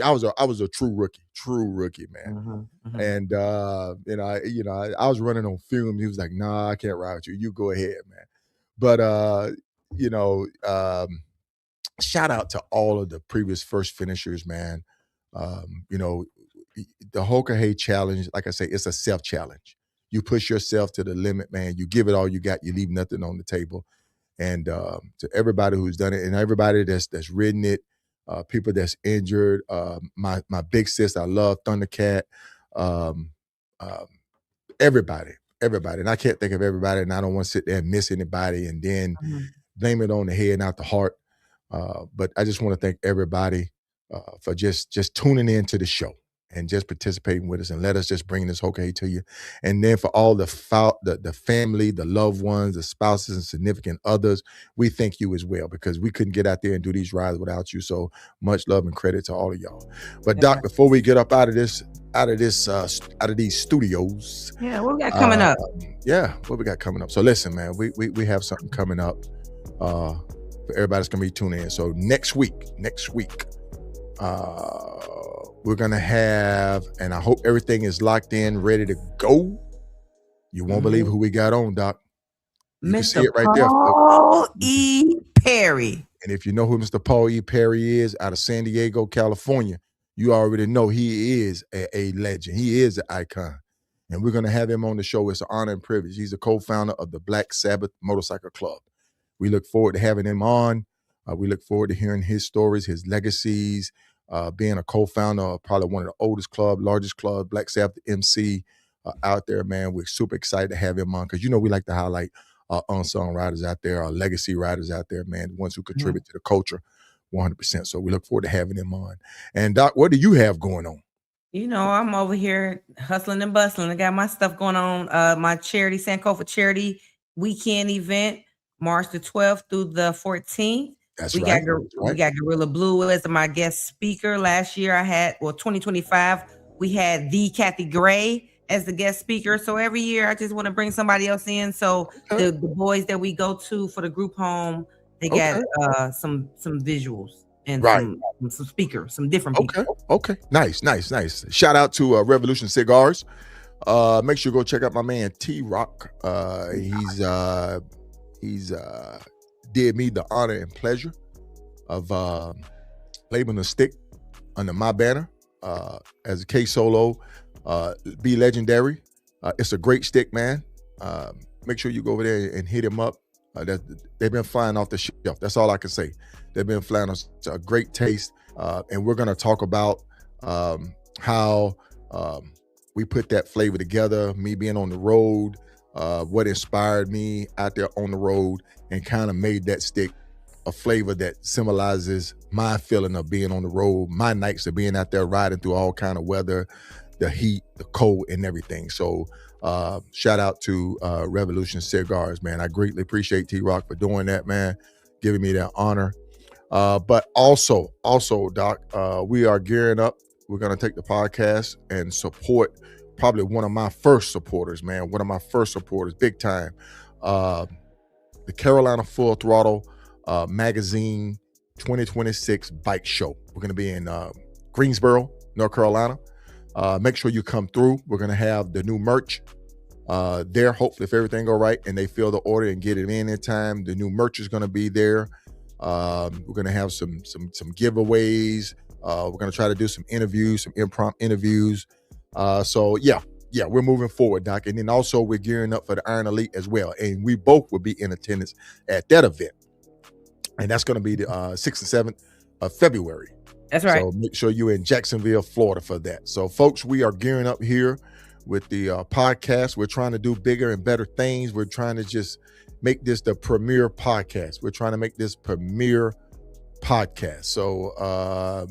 true rookie, man. Mhm, mhm. And I was running on fumes. He was like, "Nah, I can't ride with you. You go ahead, man." But you know, shout out to all of the previous first finishers, man. You know, the Hoka Hey challenge, like I say, it's a self challenge. You push yourself to the limit, man. You give it all you got. You leave nothing on the table. And to everybody who's done it, and everybody that's ridden it, people that's injured, my big sis, I love Thundercat, um, um, everybody, and I can't think of everybody, and I don't want to sit there and miss anybody, and then Mhm. blame it on the head, not the heart. But I just want to thank everybody for just tuning in to the show and just participating with us, and let us just bring this Hoka Hey to you. And then for all the family, the loved ones, the spouses and significant others, we thank you as well, because we couldn't get out there and do these rides without you. So much love and credit to all of y'all. But Doc, before we get up out of these studios, Yeah, what we got coming up? what we got coming up? So listen, man, we have something coming up for everybody that's gonna be tuning in. So next week, we're gonna have, and I hope everything is locked in, ready to go. You won't believe who we got on, Doc. You can see Mr. it right there. Paul E. Perry. And if you know who Mr. Paul E. Perry is, out of San Diego, California, you already know he is a legend. He is an icon. And we're gonna have him on the show. It's an honor and privilege. He's a co-founder of the Black Sabbath Motorcycle Club. We look forward to having him on. We look forward to hearing his stories, his legacies, being a co-founder of probably one of the oldest club, largest club, Black Sabbath MC out there, man. We're super excited to have him on, because we like to highlight our unsung riders out there, our legacy riders out there, man, the ones who contribute to the culture 100%. So we look forward to having him on. And Doc, what do you have going on? I'm over here hustling and bustling. I got my stuff going on. My charity, Sankofa Charity weekend event, March the 12th through the 14th. We got Gorilla Blue as my guest speaker. Last year 2025, we had the Kathy Gray as the guest speaker. So every year I just want to bring somebody else in. So the boys that we go to for the group home, they got some visuals and some speakers, some different people. Okay. Nice. Shout out to Revolution Cigars. Make sure you go check out my man T-Rock. He's did me the honor and pleasure of labeling a stick under my banner as a KSolo. Be legendary. It's a great stick, man. Make sure you go over there and hit him up. They've been flying off the shelf. That's all I can say. They've been flying off. It's a great taste. And we're going to talk about how we put that flavor together, me being on the road, what inspired me out there on the road, and kind of made that stick a flavor that symbolizes my feeling of being on the road, my nights of being out there riding through all kind of weather, the heat, the cold, and everything. So shout out to Revolution Cigars, man. I greatly appreciate T-Rock for doing that, man, giving me that honor. But also, Doc, we are gearing up. We're going to take the podcast and support probably one of my first supporters, man. One of my first supporters, big time. The Carolina Full Throttle Magazine 2026 Bike Show. We're going to be in Greensboro, North Carolina. Make sure you come through. We're going to have the new merch there. Hopefully, if everything go right and they fill the order and get it in time, the new merch is going to be there. We're going to have some giveaways. We're going to try to do some interviews, some impromptu interviews. So we're moving forward, Doc. And then also we're gearing up for the Iron Elite as well. And we both will be in attendance at that event. And that's going to be the 6th and 7th of February. That's right. So make sure you're in Jacksonville, Florida for that. So folks, we are gearing up here with the podcast. We're trying to do bigger and better things. We're trying to just make this the premier podcast. We're trying to make this premier podcast. So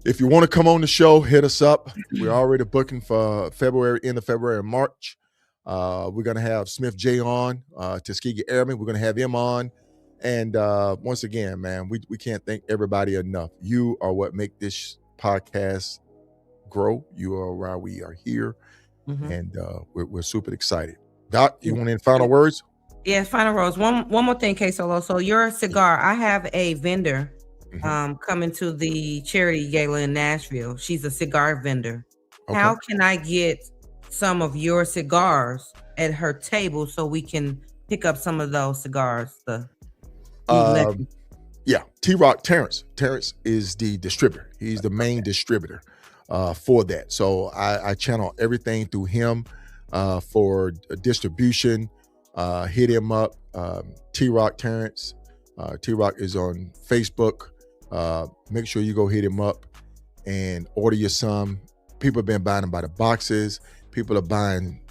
if you want to come on the show, hit us up. We're already booking for February, end of February and March. We're going to have Smith J on, Tuskegee Airman. We're going to have him on. And once again, man, we can't thank everybody enough. You are what make this podcast grow. You are why we are here. And we're super excited. Doc, you want any final words? Yeah, final words. One more thing, KSolo. So your cigar, I have a vendor coming to the charity gala in Nashville. She's a cigar vendor. Okay. How can I get some of your cigars at her table so we can pick up some of those cigars? Yeah, T-Rock Terrence. Terrence is the distributor. He's the main distributor for that. So I channel everything through him for distribution. Hit him up, T-Rock Terrence. T-Rock is on Facebook. Make sure you go hit him up and order you some. People have been buying them by the boxes. People are buying,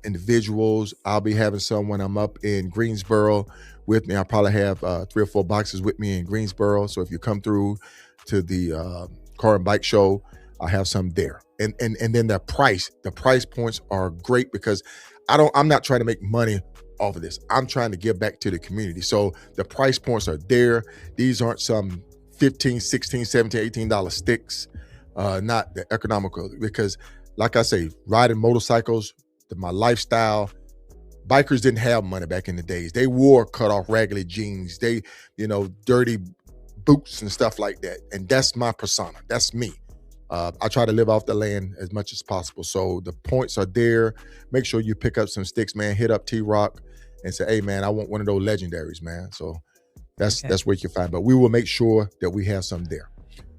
individuals. I'll be having some when I'm up in Greensboro with me. I'll probably have 3 or 4 boxes with me in Greensboro. So if you come through to the car and bike show, I'll have some there. And then the price points are great because I'm not trying to make money off of this. I'm trying to give back to the community. So the price points are there. These aren't some $15, $16, $17, $18 sticks. Not the economical, because like I say, riding motorcycles, my lifestyle, bikers didn't have money back in the days. They wore cut off raggedy jeans, they, dirty boots and stuff like that. And that's my persona. That's me. I try to live off the land as much as possible. So the points are there. Make sure you pick up some sticks, man. Hit up T-Rock and say, hey man, I want one of those legendaries, man. So that's where you can find. But we will make sure that we have some there.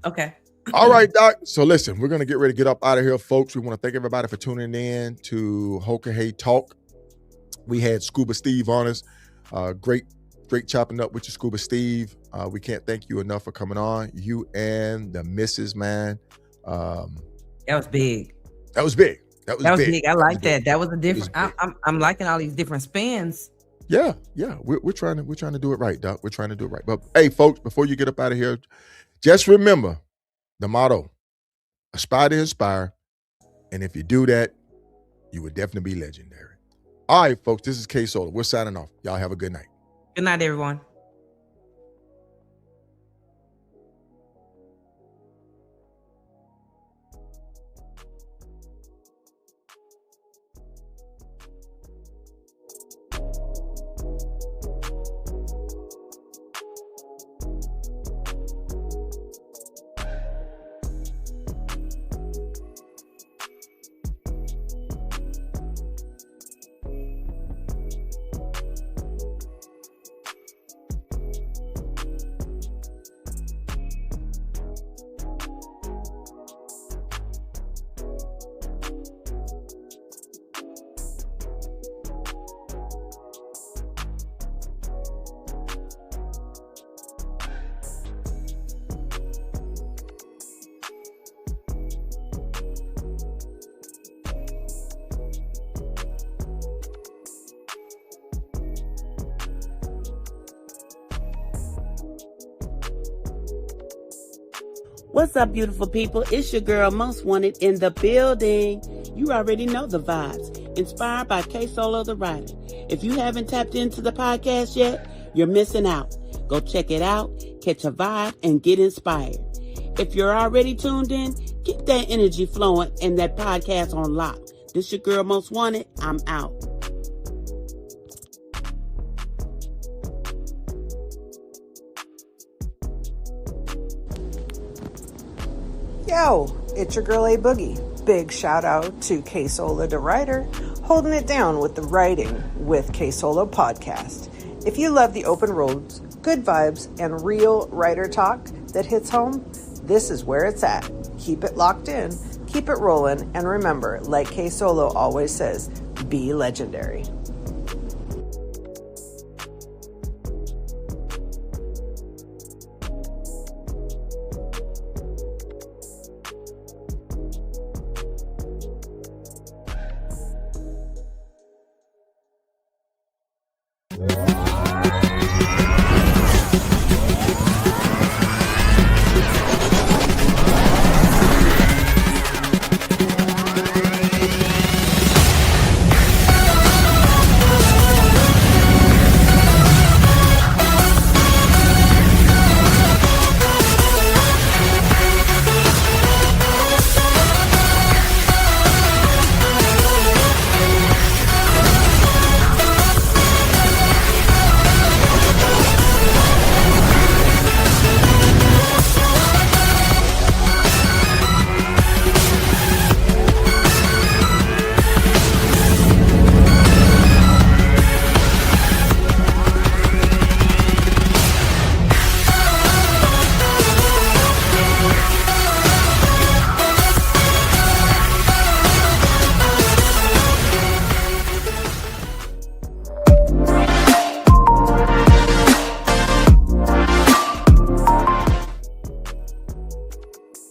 Okay. All right, Doc. So listen, we're going to get ready to get up out of here, folks. We want to thank everybody for tuning in to Hoka Hey Talk. We had Scuba Steve on us. Great chopping up with you, Scuba Steve. We can't thank you enough for coming on. You and the missus, man. That was big. That was big. That was big. I like that. That was a different. I'm liking all these different spins. Yeah. We're trying to do it right, Doc. We're trying to do it right. But hey, folks, before you get up out of here, just remember the motto: aspire to inspire. And if you do that, you would definitely be legendary. All right, folks, this is KSolo. We're signing off. Y'all have a good night. Good night, everyone. What's up, beautiful people? It's your girl, Most Wanted, in the building. You already know the vibes. Inspired by KSolo the Rider. If you haven't tapped into the podcast yet, you're missing out. Go check it out, catch a vibe, and get inspired. If you're already tuned in, keep that energy flowing and that podcast on lock. This your girl, Most Wanted. I'm out. Yo, it's your girl A Boogie. Big shout out to KSolo the Rider, holding it down with the Writing with KSolo podcast. If you love the open roads, good vibes, and real writer talk that hits home, this is where it's at. Keep it locked in, keep it rolling, and remember, like KSolo always says, be legendary. Bye.